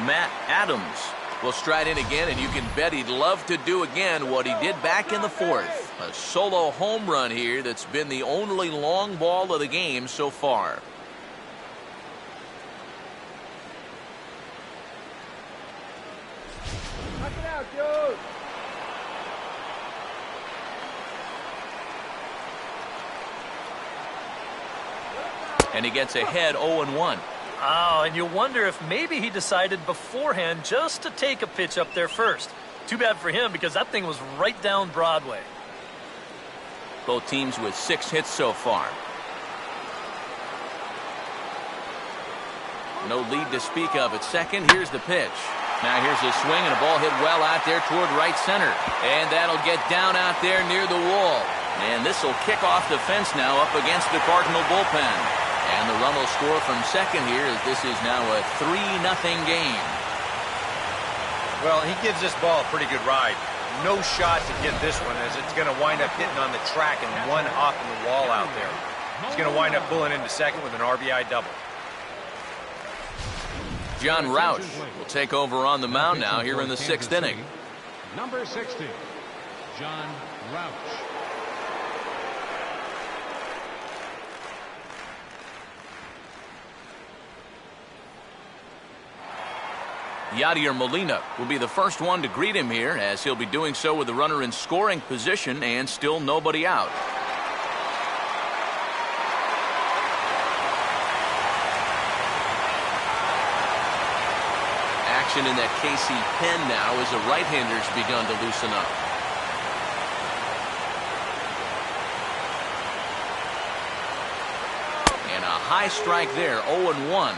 Matt Adams will stride in again, and you can bet he'd love to do again what he did back in the fourth. A solo home run here that's been the only long ball of the game so far. Knock it out, Joe. And he gets ahead 0-1. Oh, and you wonder if maybe he decided beforehand just to take a pitch up there first. Too bad for him because that thing was right down Broadway. Both teams with 6 hits so far. No lead to speak of at second. Here's the pitch. Now here's a swing and a ball hit well out there toward right center. And that'll get down out there near the wall. And this will kick off the fence now up against the Cardinal bullpen. And the run will score from second here as this is now a 3-0 game. Well, he gives this ball a pretty good ride. No shot to get this one as it's going to wind up hitting on the track and one off in the wall out there. He's going to wind up pulling into second with an RBI double. John Roush will take over on the mound now here in the 6th inning. Number 60, John Roush. Yadier Molina will be the first one to greet him here, as he'll be doing so with the runner in scoring position and still nobody out. Action in that KC pen now as the right-hander's begun to loosen up. And a high strike there, 0-1.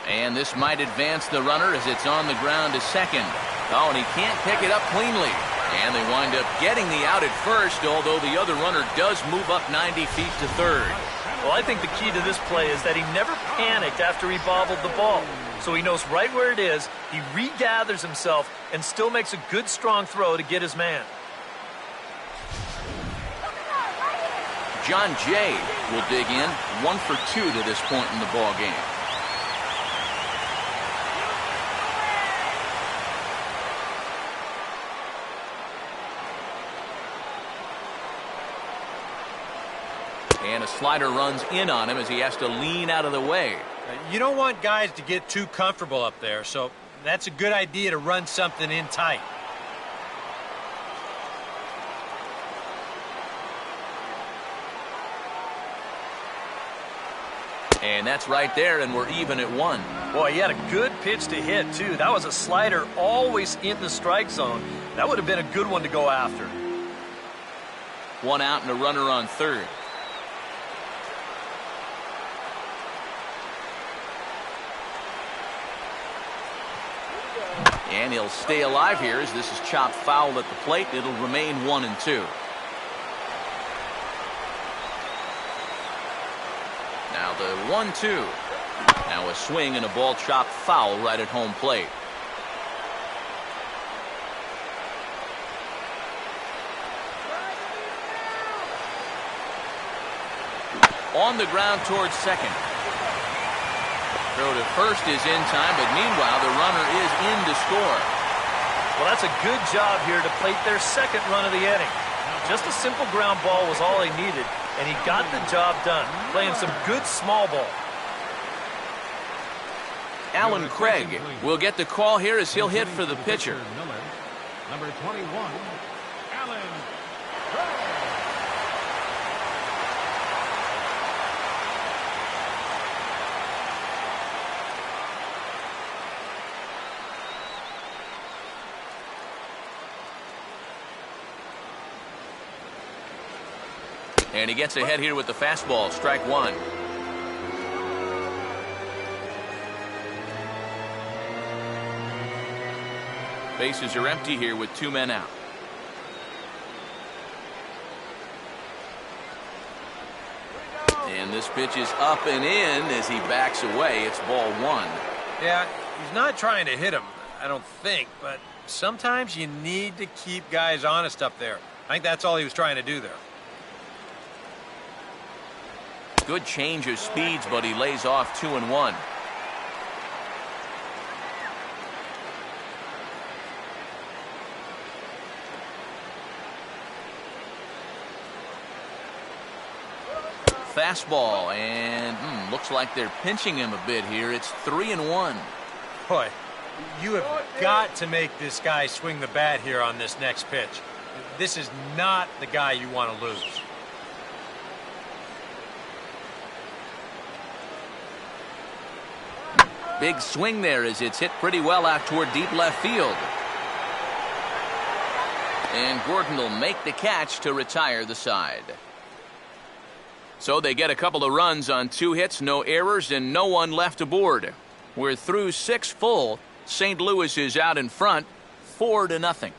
And this might advance the runner as it's on the ground to second. Oh, and he can't pick it up cleanly. And they wind up getting the out at first, although the other runner does move up 90 feet to third. Well, I think the key to this play is that he never panicked after he bobbled the ball. So he knows right where it is, he regathers himself, and still makes a good, strong throw to get his man. John Jay will dig in, 1 for 2 to this point in the ball game. And a slider runs in on him as he has to lean out of the way. You don't want guys to get too comfortable up there, so that's a good idea to run something in tight. And that's right there, and we're even at 1. Boy, he had a good pitch to hit, too. That was a slider always in the strike zone. That would have been a good one to go after. 1 out and a runner on third. And he'll stay alive here as this is chopped foul at the plate. It'll remain 1-2. Now the 1-2. Now a swing and a ball chopped foul right at home plate. On the ground towards second. Throw to first is in time, but meanwhile the runner is in to score. Well, that's a good job here to plate their second run of the inning. Just a simple ground ball was all he needed, and he got the job done, playing some good small ball. Alan Craig will get the call here as he'll hit for the pitcher. Number 21, Alan Craig. And he gets ahead here with the fastball, strike 1. Bases are empty here with 2 men out. And this pitch is up and in as he backs away. It's ball 1. Yeah, he's not trying to hit him, I don't think, but sometimes you need to keep guys honest up there. I think that's all he was trying to do there. Good change of speeds, but he lays off 2-1. Fastball, and looks like they're pinching him a bit here. It's 3-1. Boy, you have got to make this guy swing the bat here on this next pitch. This is not the guy you want to lose. Big swing there as it's hit pretty well out toward deep left field. And Gordon will make the catch to retire the side. So they get a couple of runs on 2 hits, no errors, and no one left aboard. We're through 6 full. St. Louis is out in front, 4-0.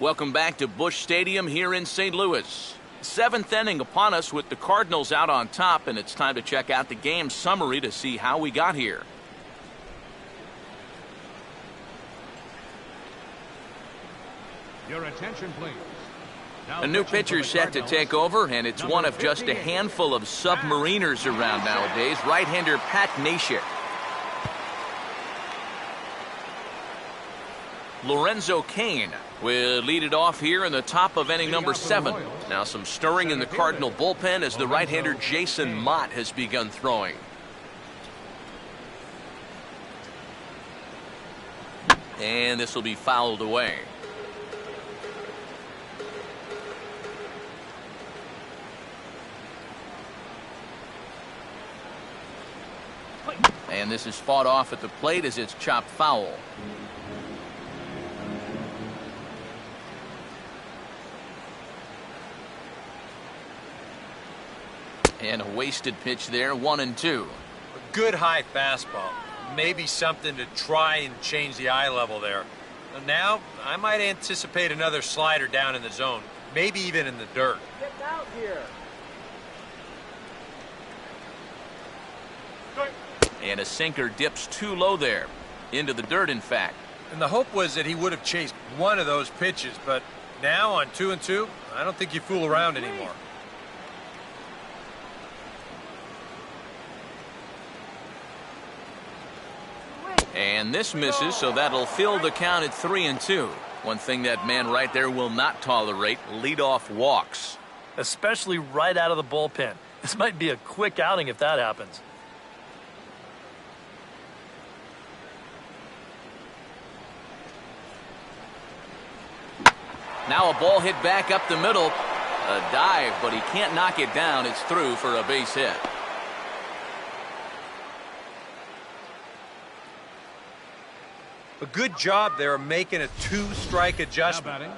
Welcome back to Busch Stadium here in St. Louis. 7th inning upon us with the Cardinals out on top, and it's time to check out the game summary to see how we got here. Your attention, please. Now A new pitcher set to take over, and it's one of just a handful of submariners around nowadays. Right-hander Pat Neshek. Lorenzo Cain will lead it off here in the top of inning number 7. Now some stirring in the Cardinal bullpen as the right-hander Jason Mott has begun throwing. And this will be fouled away. And this is fought off at the plate as it's chopped foul. And a wasted pitch there, 1-2. A good high fastball. Maybe something to try and change the eye level there. Now, I might anticipate another slider down in the zone. Maybe even in the dirt. Get out here. And a sinker dips too low there. Into the dirt, in fact. And the hope was that he would have chased one of those pitches, but now on 2-2, I don't think you fool around anymore. And this misses, so that'll fill the count at 3-2. One thing that man right there will not tolerate, leadoff walks. Especially right out of the bullpen. This might be a quick outing if that happens. Now a ball hit back up the middle. A dive, but he can't knock it down. It's through for a base hit. A good job there of making a 2-strike adjustment.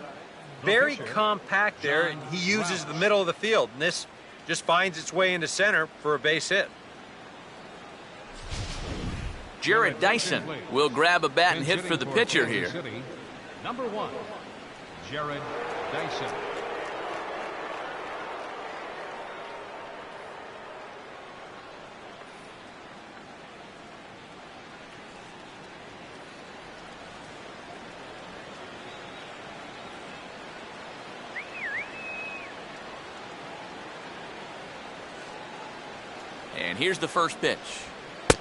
Very compact there, and he uses the middle of the field, and this just finds its way into center for a base hit. Jared Dyson will grab a bat and hit for the pitcher here. Number 1, Jared Dyson. And here's the first pitch.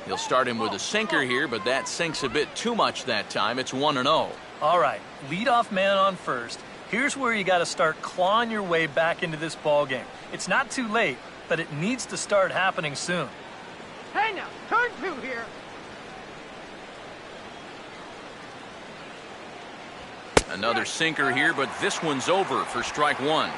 He'll start him with a sinker here, but that sinks a bit too much that time. It's 1-0. All right, leadoff man on first. Here's where you got to start clawing your way back into this ball game. It's not too late, but it needs to start happening soon. Hey now, turn 2 here. Another sinker here, but this one's over for strike 1.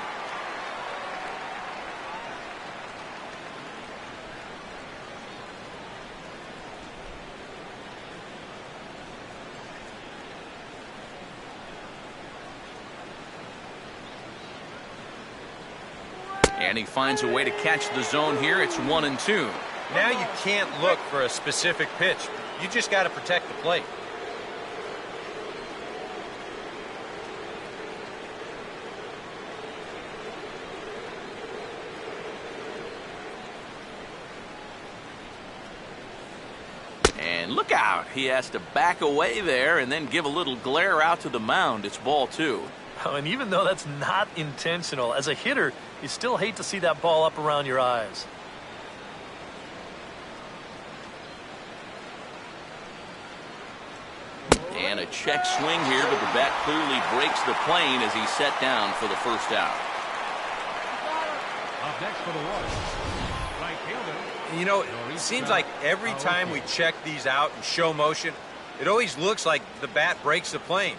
And he finds a way to catch the zone here. It's 1-2. Now you can't look for a specific pitch. You just got to protect the plate. And look out. He has to back away there and then give a little glare out to the mound. It's ball 2. Oh, and even though that's not intentional, as a hitter, you still hate to see that ball up around your eyes. And a check swing here, but the bat clearly breaks the plane as he's set down for the first out. Up next for the Royals, right fielder. You know, it seems like every time we check these out and show motion, it always looks like the bat breaks the plane.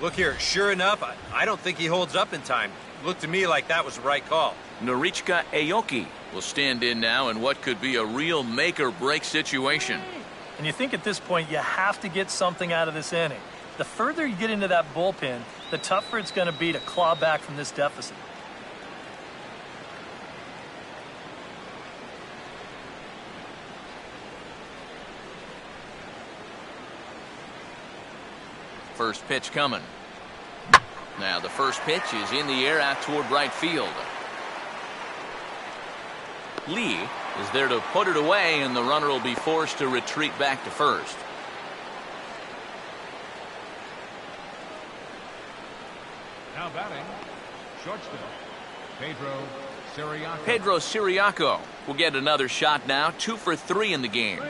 Look here, sure enough, I don't think he holds up in time. Looked to me like that was the right call. Norichika Aoki will stand in now in what could be a real make-or-break situation. And you think at this point you have to get something out of this inning. The further you get into that bullpen, the tougher it's going to be to claw back from this deficit. First pitch coming. Now the first pitch is in the air out toward right field. Lee is there to put it away, and the runner will be forced to retreat back to first. Now batting, shortstop, Pedro Siriaco. Pedro Siriaco will get another shot now. 2 for 3 in the game.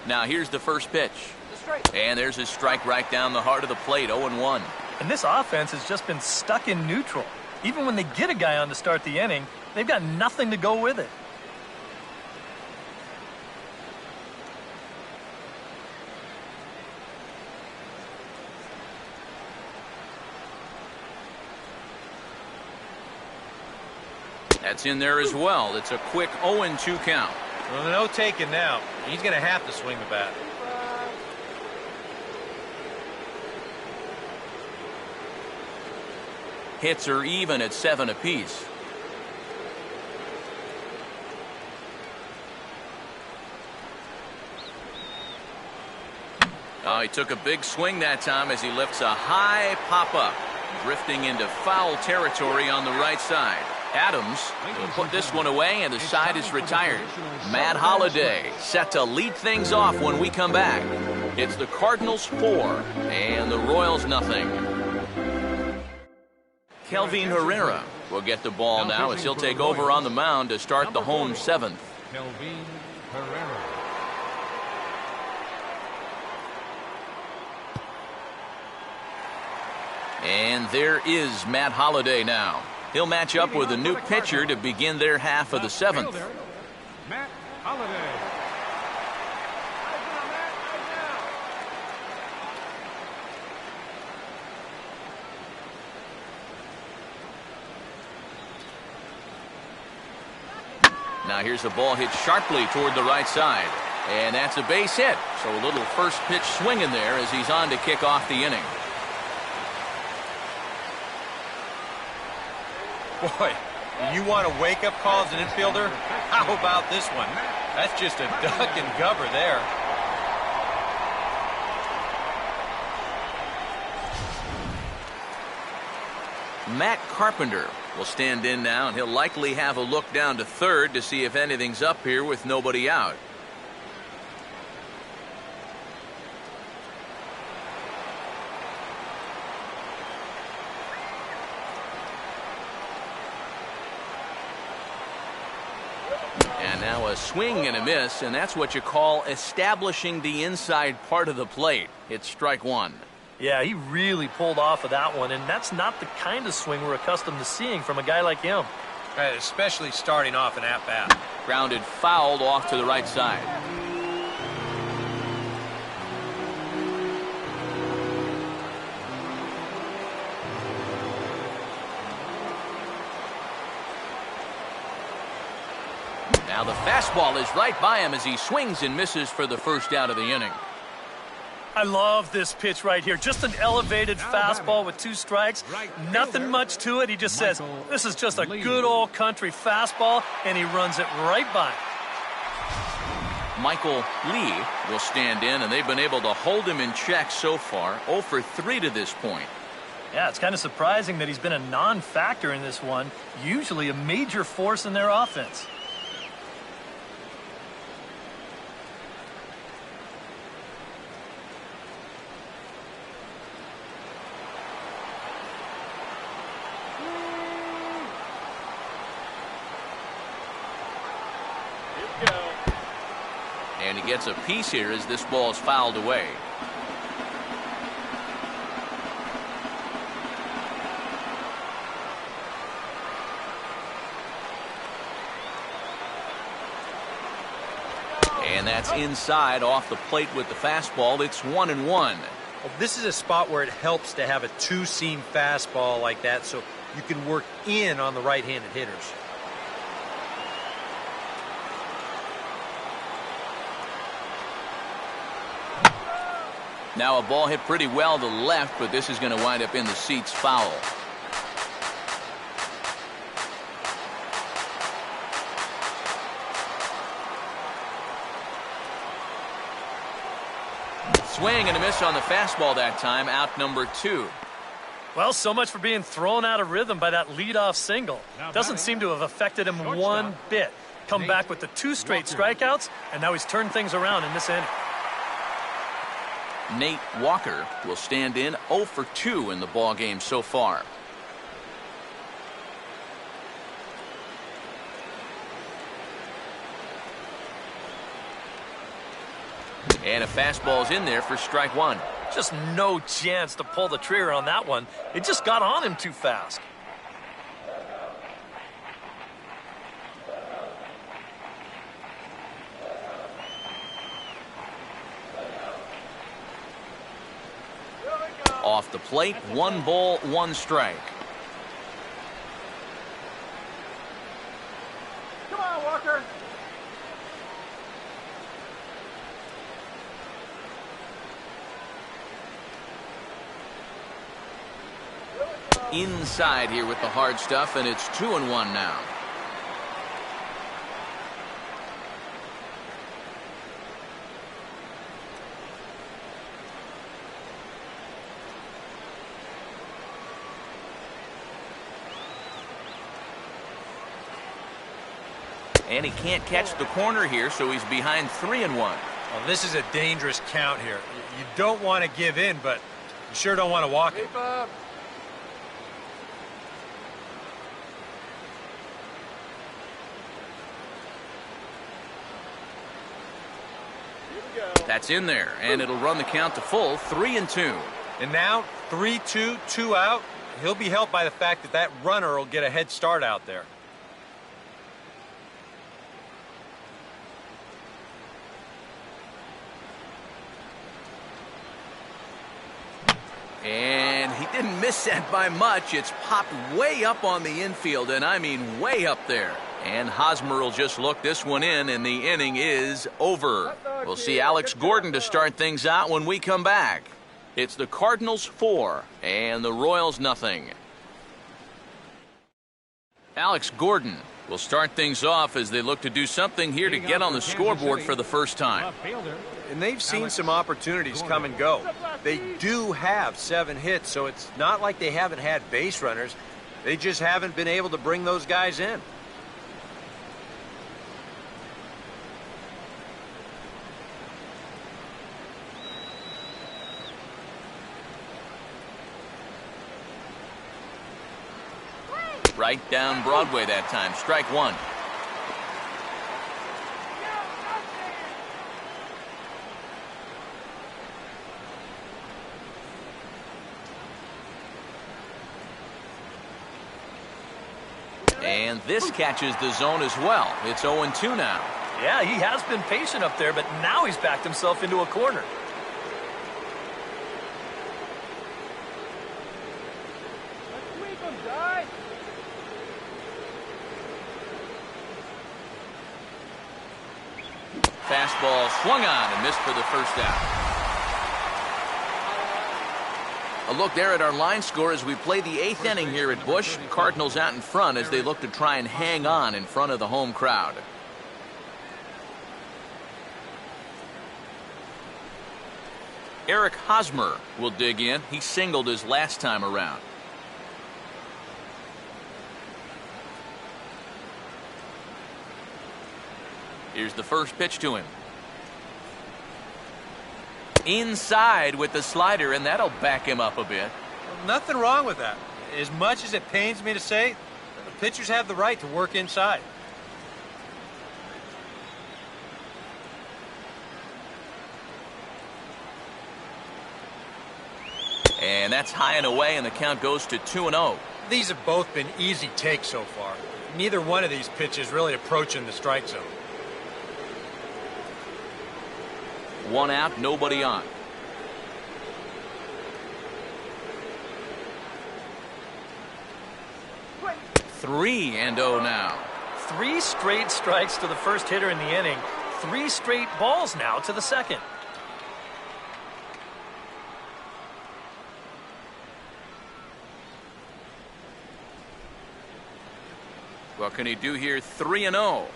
Now here's the first pitch. And there's a strike right down the heart of the plate, 0-1. And this offense has just been stuck in neutral. Even when they get a guy on to start the inning, they've got nothing to go with it. That's in there as well. It's a quick 0-2 count. Well, no taking now. He's going to have to swing the bat. Hits are even at 7 apiece. Oh, he took a big swing that time as he lifts a high pop-up, drifting into foul territory on the right side. Adams will put this one away, and the side is retired. Matt Holliday set to lead things off when we come back. It's the Cardinals 4 and the Royals nothing. Kelvin Herrera will get the ball now as he'll take over on the mound to start the home 7th. Kelvin Herrera. And there is Matt Holliday now. He'll match up with a new pitcher to begin their half of the 7th. Matt Holliday. Now here's a ball hit sharply toward the right side. And that's a base hit. So a little first pitch swinging there as he's on to kick off the inning. Boy, you want a wake-up call as an infielder? How about this one? That's just a duck and cover there. Matt Carpenter will stand in now, and he'll likely have a look down to third to see if anything's up here with nobody out. And now a swing and a miss, and that's what you call establishing the inside part of the plate. It's strike one. Yeah, he really pulled off of that one, and that's not the kind of swing we're accustomed to seeing from a guy like him. Especially starting off an at-bat. Grounded fouled off to the right side. Now the fastball is right by him as he swings and misses for the first out of the inning. I love this pitch right here. Just an elevated fastball with 2 strikes. Nothing much to it. He just says, this is just a good old country fastball, and he runs it right by him. Michael Lee will stand in, and they've been able to hold him in check so far. 0 for 3 to this point. Yeah, it's kind of surprising that he's been a non-factor in this one. Usually a major force in their offense. And he gets a piece here as this ball is fouled away. And that's inside off the plate with the fastball. It's 1-1. Well, this is a spot where it helps to have a 2-seam fastball like that so you can work in on the right-handed hitters. Now a ball hit pretty well to left, but this is going to wind up in the seats foul. Swing and a miss on the fastball that time, out number 2. Well, so much for being thrown out of rhythm by that leadoff single. Doesn't seem to have affected him one bit. Come back with the 2 straight strikeouts, and now he's turned things around in this inning. Nate Walker will stand in 0 for 2 in the ball game so far. And a fastball's in there for strike 1. Just no chance to pull the trigger on that one. It just got on him too fast. Off the plate, 1 ball, 1 strike. Come on, Walker. Inside here with the hard stuff, and it's 2-1 now. And he can't catch the corner here, so he's behind 3-1. Well, this is a dangerous count here. You don't want to give in, but you sure don't want to walk it. That's in there, and it'll run the count to full, 3-2. And now, 3-2, 2 out. He'll be helped by the fact that that runner will get a head start out there. And he didn't miss that by much. It's popped way up on the infield, and I mean way up there. And Hosmer will just look this one in, and the inning is over. We'll see Alex Gordon to start things out when we come back. It's the Cardinals 4 and the Royals nothing. Alex Gordon will start things off as they look to do something here to get on the scoreboard for the first time. And they've seen some opportunities come and go. They do have 7 hits, so it's not like they haven't had base runners. They just haven't been able to bring those guys in. Right down Broadway that time. Strike one. And this catches the zone as well. It's 0-2 now. Yeah, he has been patient up there, but now he's backed himself into a corner. Let's sweep him, guys. Fastball swung on and missed for the first out. A look there at our line score as we play the 8th inning here at Busch. Cardinals out in front as they look to try and hang on in front of the home crowd. Eric Hosmer will dig in. He singled his last time around. Here's the first pitch to him. Inside with the slider, and that'll back him up a bit. Well, nothing wrong with that. As much as it pains me to say, the pitchers have the right to work inside. And that's high and away, and the count goes to 2-0. These have both been easy takes so far. Neither one of these pitches really approaching the strike zone. One out, nobody on. Quick. 3-0 now. 3 straight strikes to the first hitter in the inning. 3 straight balls now to the second. What can he do here? 3-0.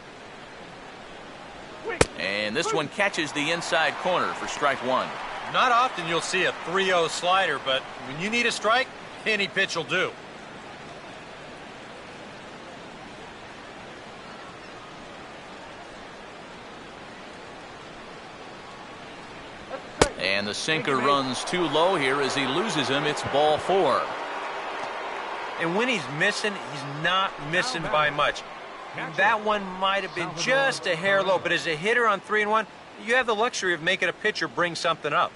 And this one catches the inside corner for strike one. Not often you'll see a 3-0 slider, but when you need a strike, any pitch will do. And the sinker runs too low here as he loses him. It's ball 4. And when he's missing, he's not missing by much. That one might have been just a hair low, but as a hitter on 3-1, you have the luxury of making a pitcher bring something up.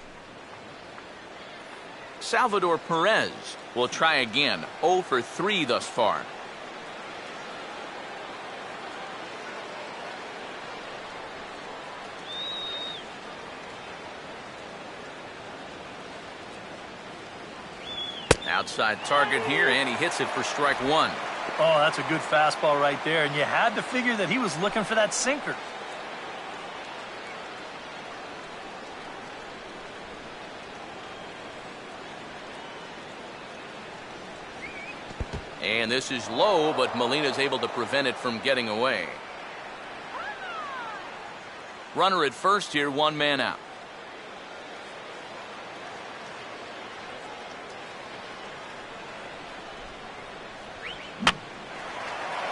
Salvador Perez will try again. 0 for 3 thus far. Outside target here, and he hits it for strike one. Oh, that's a good fastball right there, and you had to figure that he was looking for that sinker. And this is low, but Molina's able to prevent it from getting away. Runner at first here, 1 man out.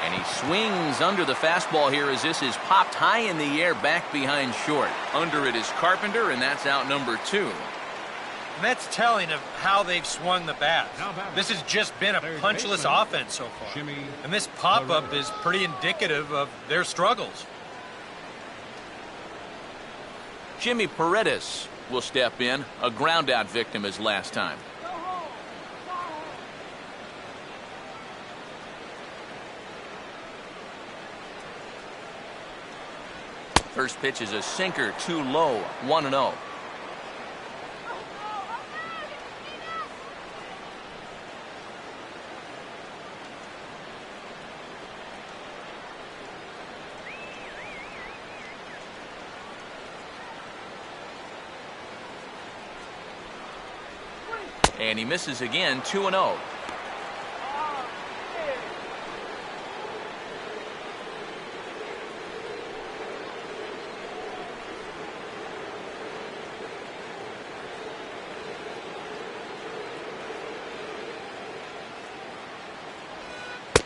And he swings under the fastball here as this is popped high in the air back behind short. Under it is Carpenter, and that's out number 2. And that's telling of how they've swung the bat. This has just been a punchless offense so far. And this pop-up is pretty indicative of their struggles. Jimmy Paredes will step in, a ground-out victim as last time. First pitch is a sinker, too low, 1-0. And he misses again, 2-0.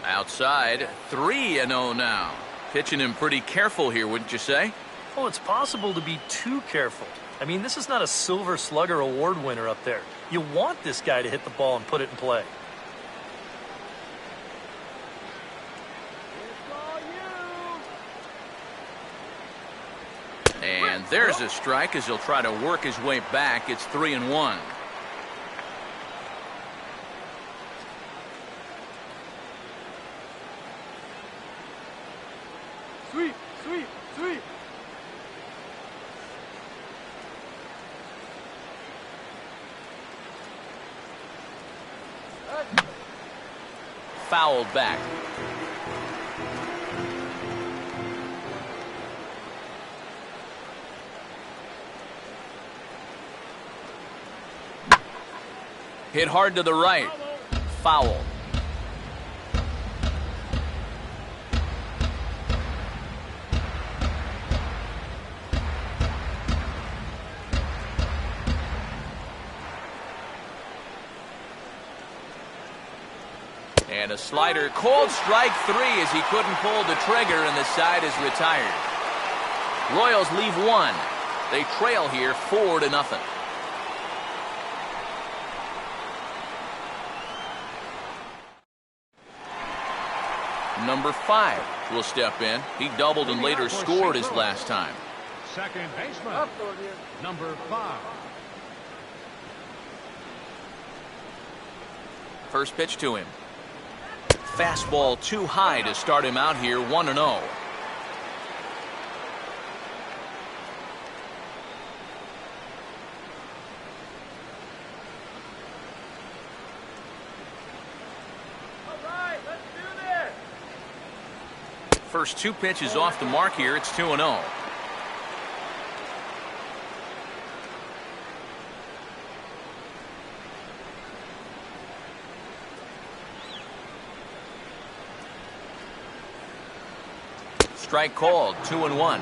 Outside, 3-0 now. Pitching him pretty careful here, wouldn't you say? Oh, it's possible to be too careful. I mean, this is not a Silver Slugger award winner up there. You want this guy to hit the ball and put it in play. And there's a strike as he'll try to work his way back. It's 3-1. Sweep, sweep, sweep. Fouled back. Hit hard to the right. Foul. And a slider, called strike 3 as he couldn't pull the trigger and the side is retired. Royals leave 1. They trail here 4-0. Number 5 will step in. He doubled and later scored his last time. Second baseman, number 5. First pitch to him. Fastball too high to start him out here, 1-0. First 2 pitches off the mark here. It's 2-0. Strike called, 2-1.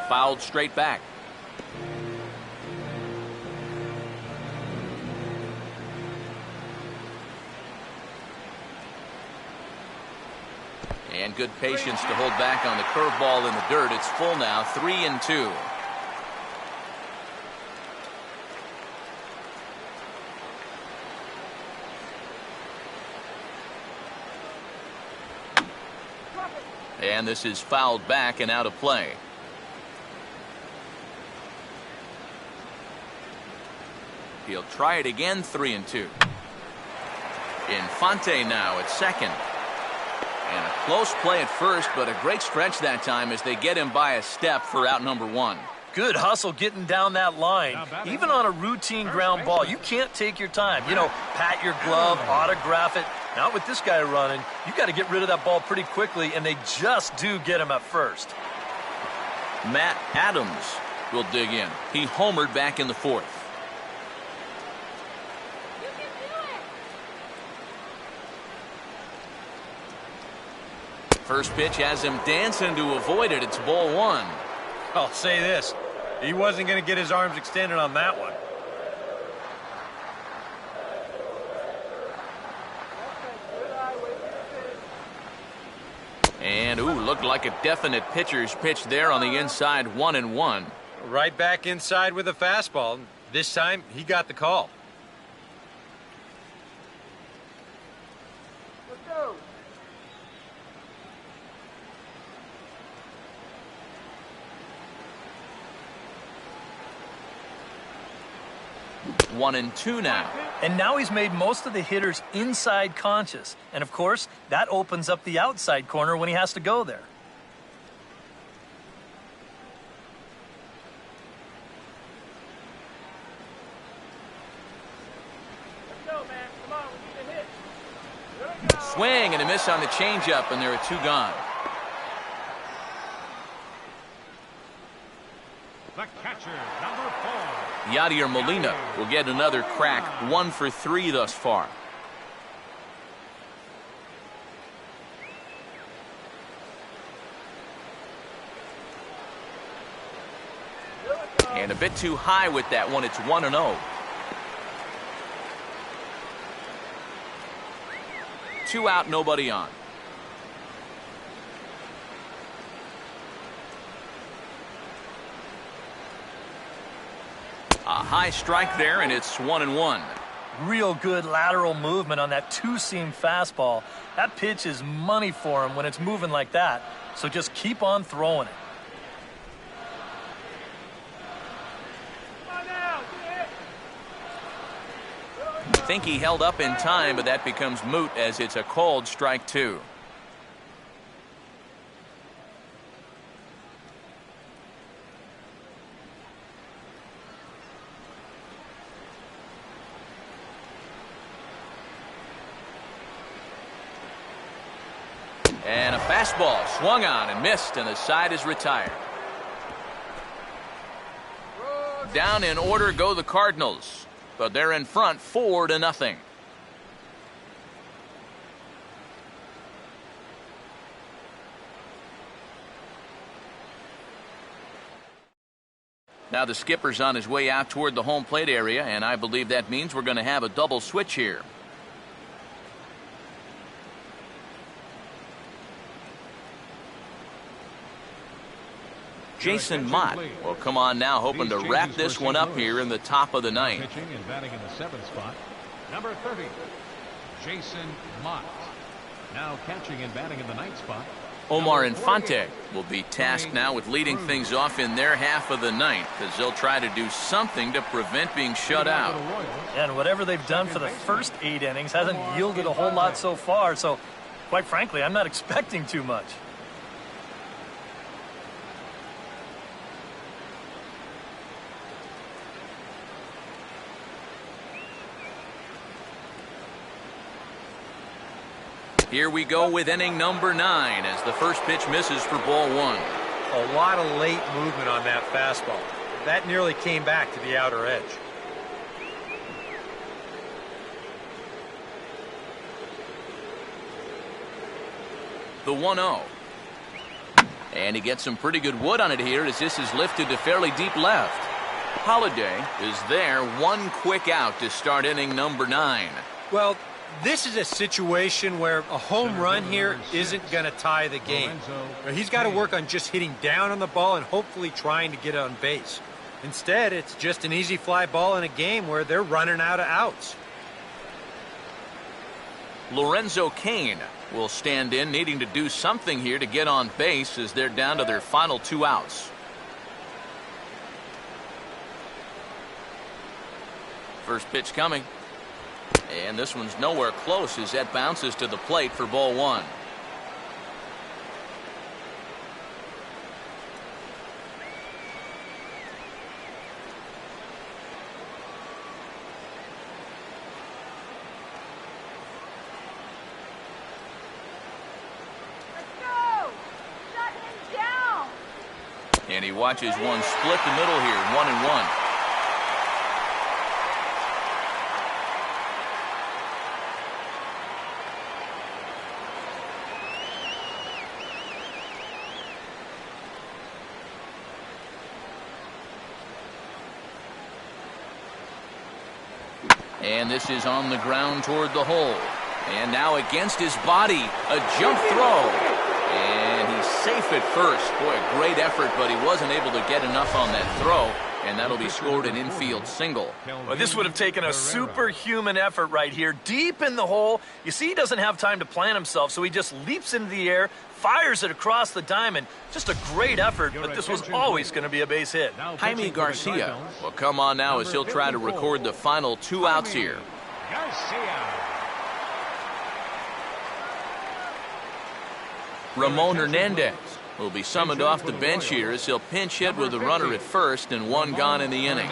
Fouled straight back. And good patience to hold back on the curveball in the dirt. It's full now, 3-2. And this is fouled back and out of play. He'll try it again, 3-2. Infante now at second. And a close play at first, but a great stretch that time as they get him by a step for out number 1. Good hustle getting down that line. Even on a routine ground ball, you can't take your time. You know, pat your glove, autograph it. Not with this guy running. You got to get rid of that ball pretty quickly, and they just do get him at first. Matt Adams will dig in. He homered back in the 4th. First pitch has him dancing to avoid it. It's ball 1. I'll say this. He wasn't going to get his arms extended on that one. And, looked like a definite pitcher's pitch there on the inside, 1-1. Right back inside with a fastball. This time, he got the call. Let's go. 1-2 now. And now he's made most of the hitters inside conscious. And, of course, that opens up the outside corner when he has to go there. swing and a miss on the changeup, and there are 2 gone. The catcher, number 4. Yadier Molina will get another crack, 1 for 3 thus far. And a bit too high with that one. It's 1-0. 2 out, nobody on. A high strike there, and it's 1-1. Real good lateral movement on that two-seam fastball. That pitch is money for him when it's moving like that. So just keep on throwing it. I think he held up in time, but that becomes moot as it's a called strike 2. And a fastball swung on and missed, and the side is retired. Down in order go the Cardinals, but they're in front 4-0. Now the skipper's on his way out toward the home plate area, and I believe that means we're going to have a double switch here. Jason Mott will come on now, hoping to wrap this one up here in the top of the ninth. Pitching and batting in the 7th spot, number 30, Jason Mott. Now catching and batting in the 9th spot, Omar Infante will be tasked now with leading things off in their half of the ninth, as they'll try to do something to prevent being shut out. And whatever they've done for the first 8 innings hasn't yielded a whole lot so far, so quite frankly, I'm not expecting too much. Here we go with inning number 9 as the first pitch misses for ball 1. A lot of late movement on that fastball. That nearly came back to the outer edge. The 1-0. And he gets some pretty good wood on it here as this is lifted to fairly deep left. Holiday is there, 1 quick out to start inning number 9. Well, this is a situation where a home run here isn't going to tie the game. He's got to work on just hitting down on the ball and hopefully trying to get on base. Instead, it's just an easy fly ball in a game where they're running out of outs. Lorenzo Cain will stand in, needing to do something here to get on base as they're down to their final 2 outs. First pitch coming. And this one's nowhere close as that bounces to the plate for ball 1. Let's go! Shut him down! And he watches one split the middle here, 1-1. And this is on the ground toward the hole. And now against his body, a jump throw. And he's safe at first. Boy, a great effort, but he wasn't able to get enough on that throw. And that'll be scored an infield single. Well, this would have taken a superhuman effort right here, deep in the hole. You see, he doesn't have time to plan himself, so he just leaps into the air, fires it across the diamond. Just a great effort, but this was always going to be a base hit. Jaime Garcia will come on now as he'll try to record the final 2 outs here. Garcia. Ramon Hernandez will be summoned off the bench here as he'll pinch hit with a runner at first and 1 gone in the inning.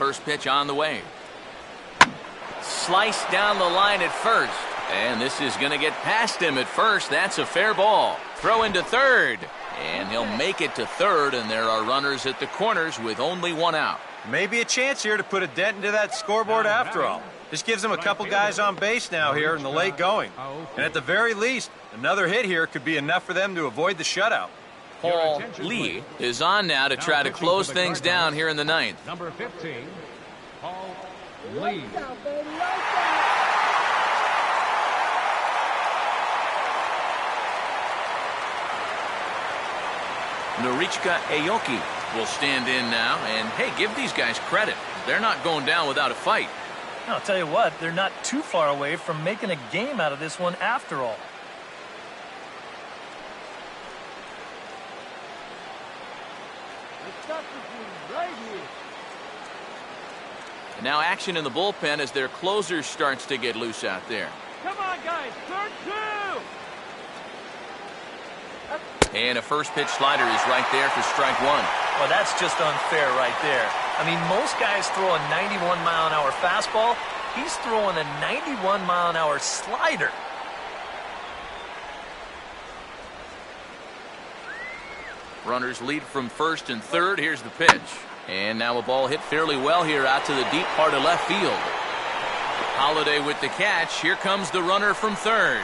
first pitch on the way. Sliced down the line at first. And this is going to get past him at first. That's a fair ball. Throw into third. And he'll make it to third, and there are runners at the corners with only one out. Maybe a chance here to put a dent into that scoreboard after all. This gives them a couple guys on base now here in the late going. And at the very least, another hit here could be enough for them to avoid the shutout. Paul Lee is on now to try to close things down here in the ninth. Number 15, Paul Lee. Norichika Aoki will stand in now, and hey, give these guys credit. They're not going down without a fight. I'll tell you what, they're not too far away from making a game out of this one after all. And now action in the bullpen as their closer starts to get loose out there. Come on, guys. Turn two. And a first pitch slider is right there for strike one. Well, that's just unfair right there. I mean, most guys throw a 91-mile-an-hour fastball. He's throwing a 91-mile-an-hour slider. Runners lead from first and third. Here's the pitch. And now a ball hit fairly well here out to the deep part of left field. Holiday with the catch. Here comes the runner from third.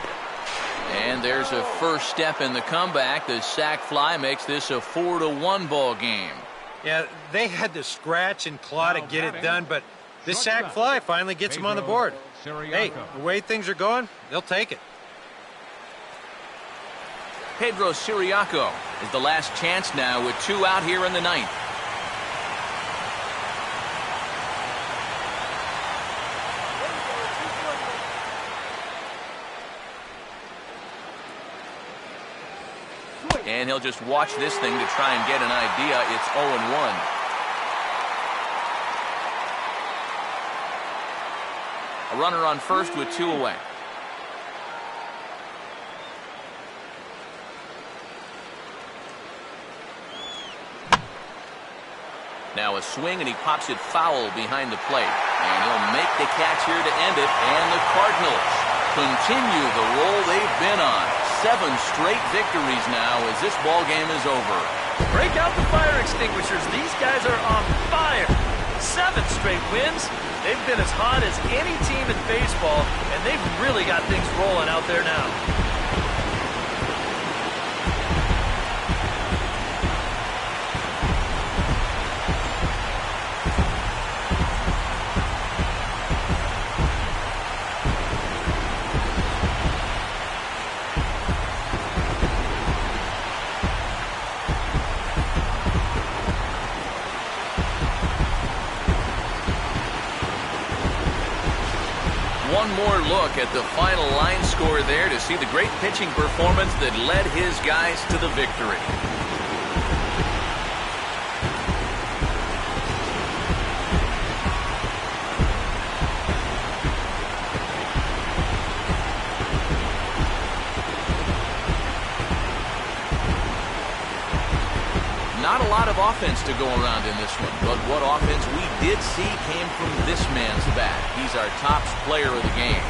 And there's a first step in the comeback. The sac fly makes this a 4-1 ball game. Yeah, they had to scratch and claw to get it done, but this sac fly finally gets them on the board. Hey, the way things are going, they'll take it. Pedro Siriaco is the last chance now with two out here in the ninth. And he'll just watch this thing to try and get an idea. It's 0-1. A runner on first with two away. Now a swing, and he pops it foul behind the plate. And he'll make the catch here to end it. And the Cardinals continue the roll they've been on. 7 straight victories now as this ball game is over. Break out the fire extinguishers. These guys are on fire. 7 straight wins. They've been as hot as any team in baseball, and they've really got things rolling out there now. One more look at the final line score there to see the great pitching performance that led his guys to the victory. Not a lot of offense to go around in this one, but what offense we did see came from this man's bat. He's our top player of the game.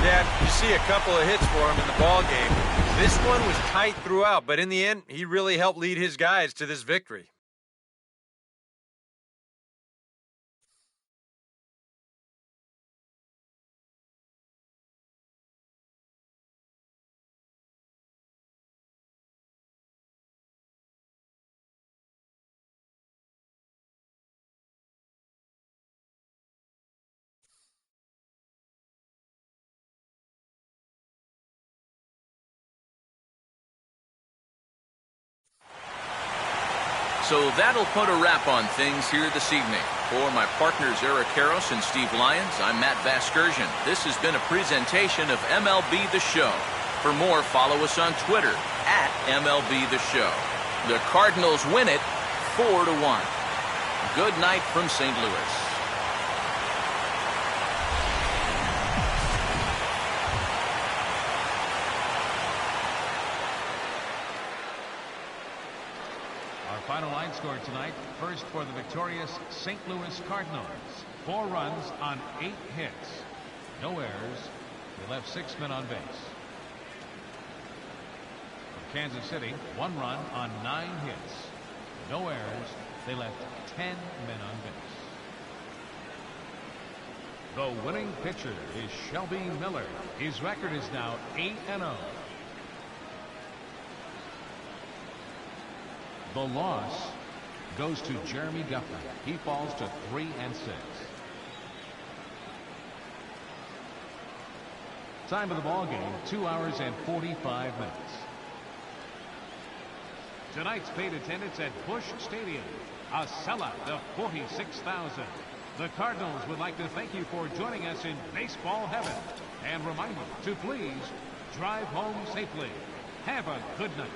Yeah, you see a couple of hits for him in the ball game. This one was tight throughout, but in the end, he really helped lead his guys to this victory. So that'll put a wrap on things here this evening. For my partners Eric Karros and Steve Lyons, I'm Matt Vasgersian. This has been a presentation of MLB The Show. For more, follow us on Twitter at MLB The Show. The Cardinals win it 4-1. Good night from St. Louis. final line score tonight. First for the victorious St. Louis Cardinals. 4 runs on 8 hits. No errors. They left 6 men on base. For Kansas City, 1 run on 9 hits. No errors. They left 10 men on base. The winning pitcher is Shelby Miller. His record is now 8-0. The loss goes to Jeremy Guffey. He falls to 3-6. Time of the ball game, 2 hours and 45 minutes. Tonight's paid attendance at Busch Stadium, a sellout of 46,000. The Cardinals would like to thank you for joining us in baseball heaven and remind you to please drive home safely. Have a good night.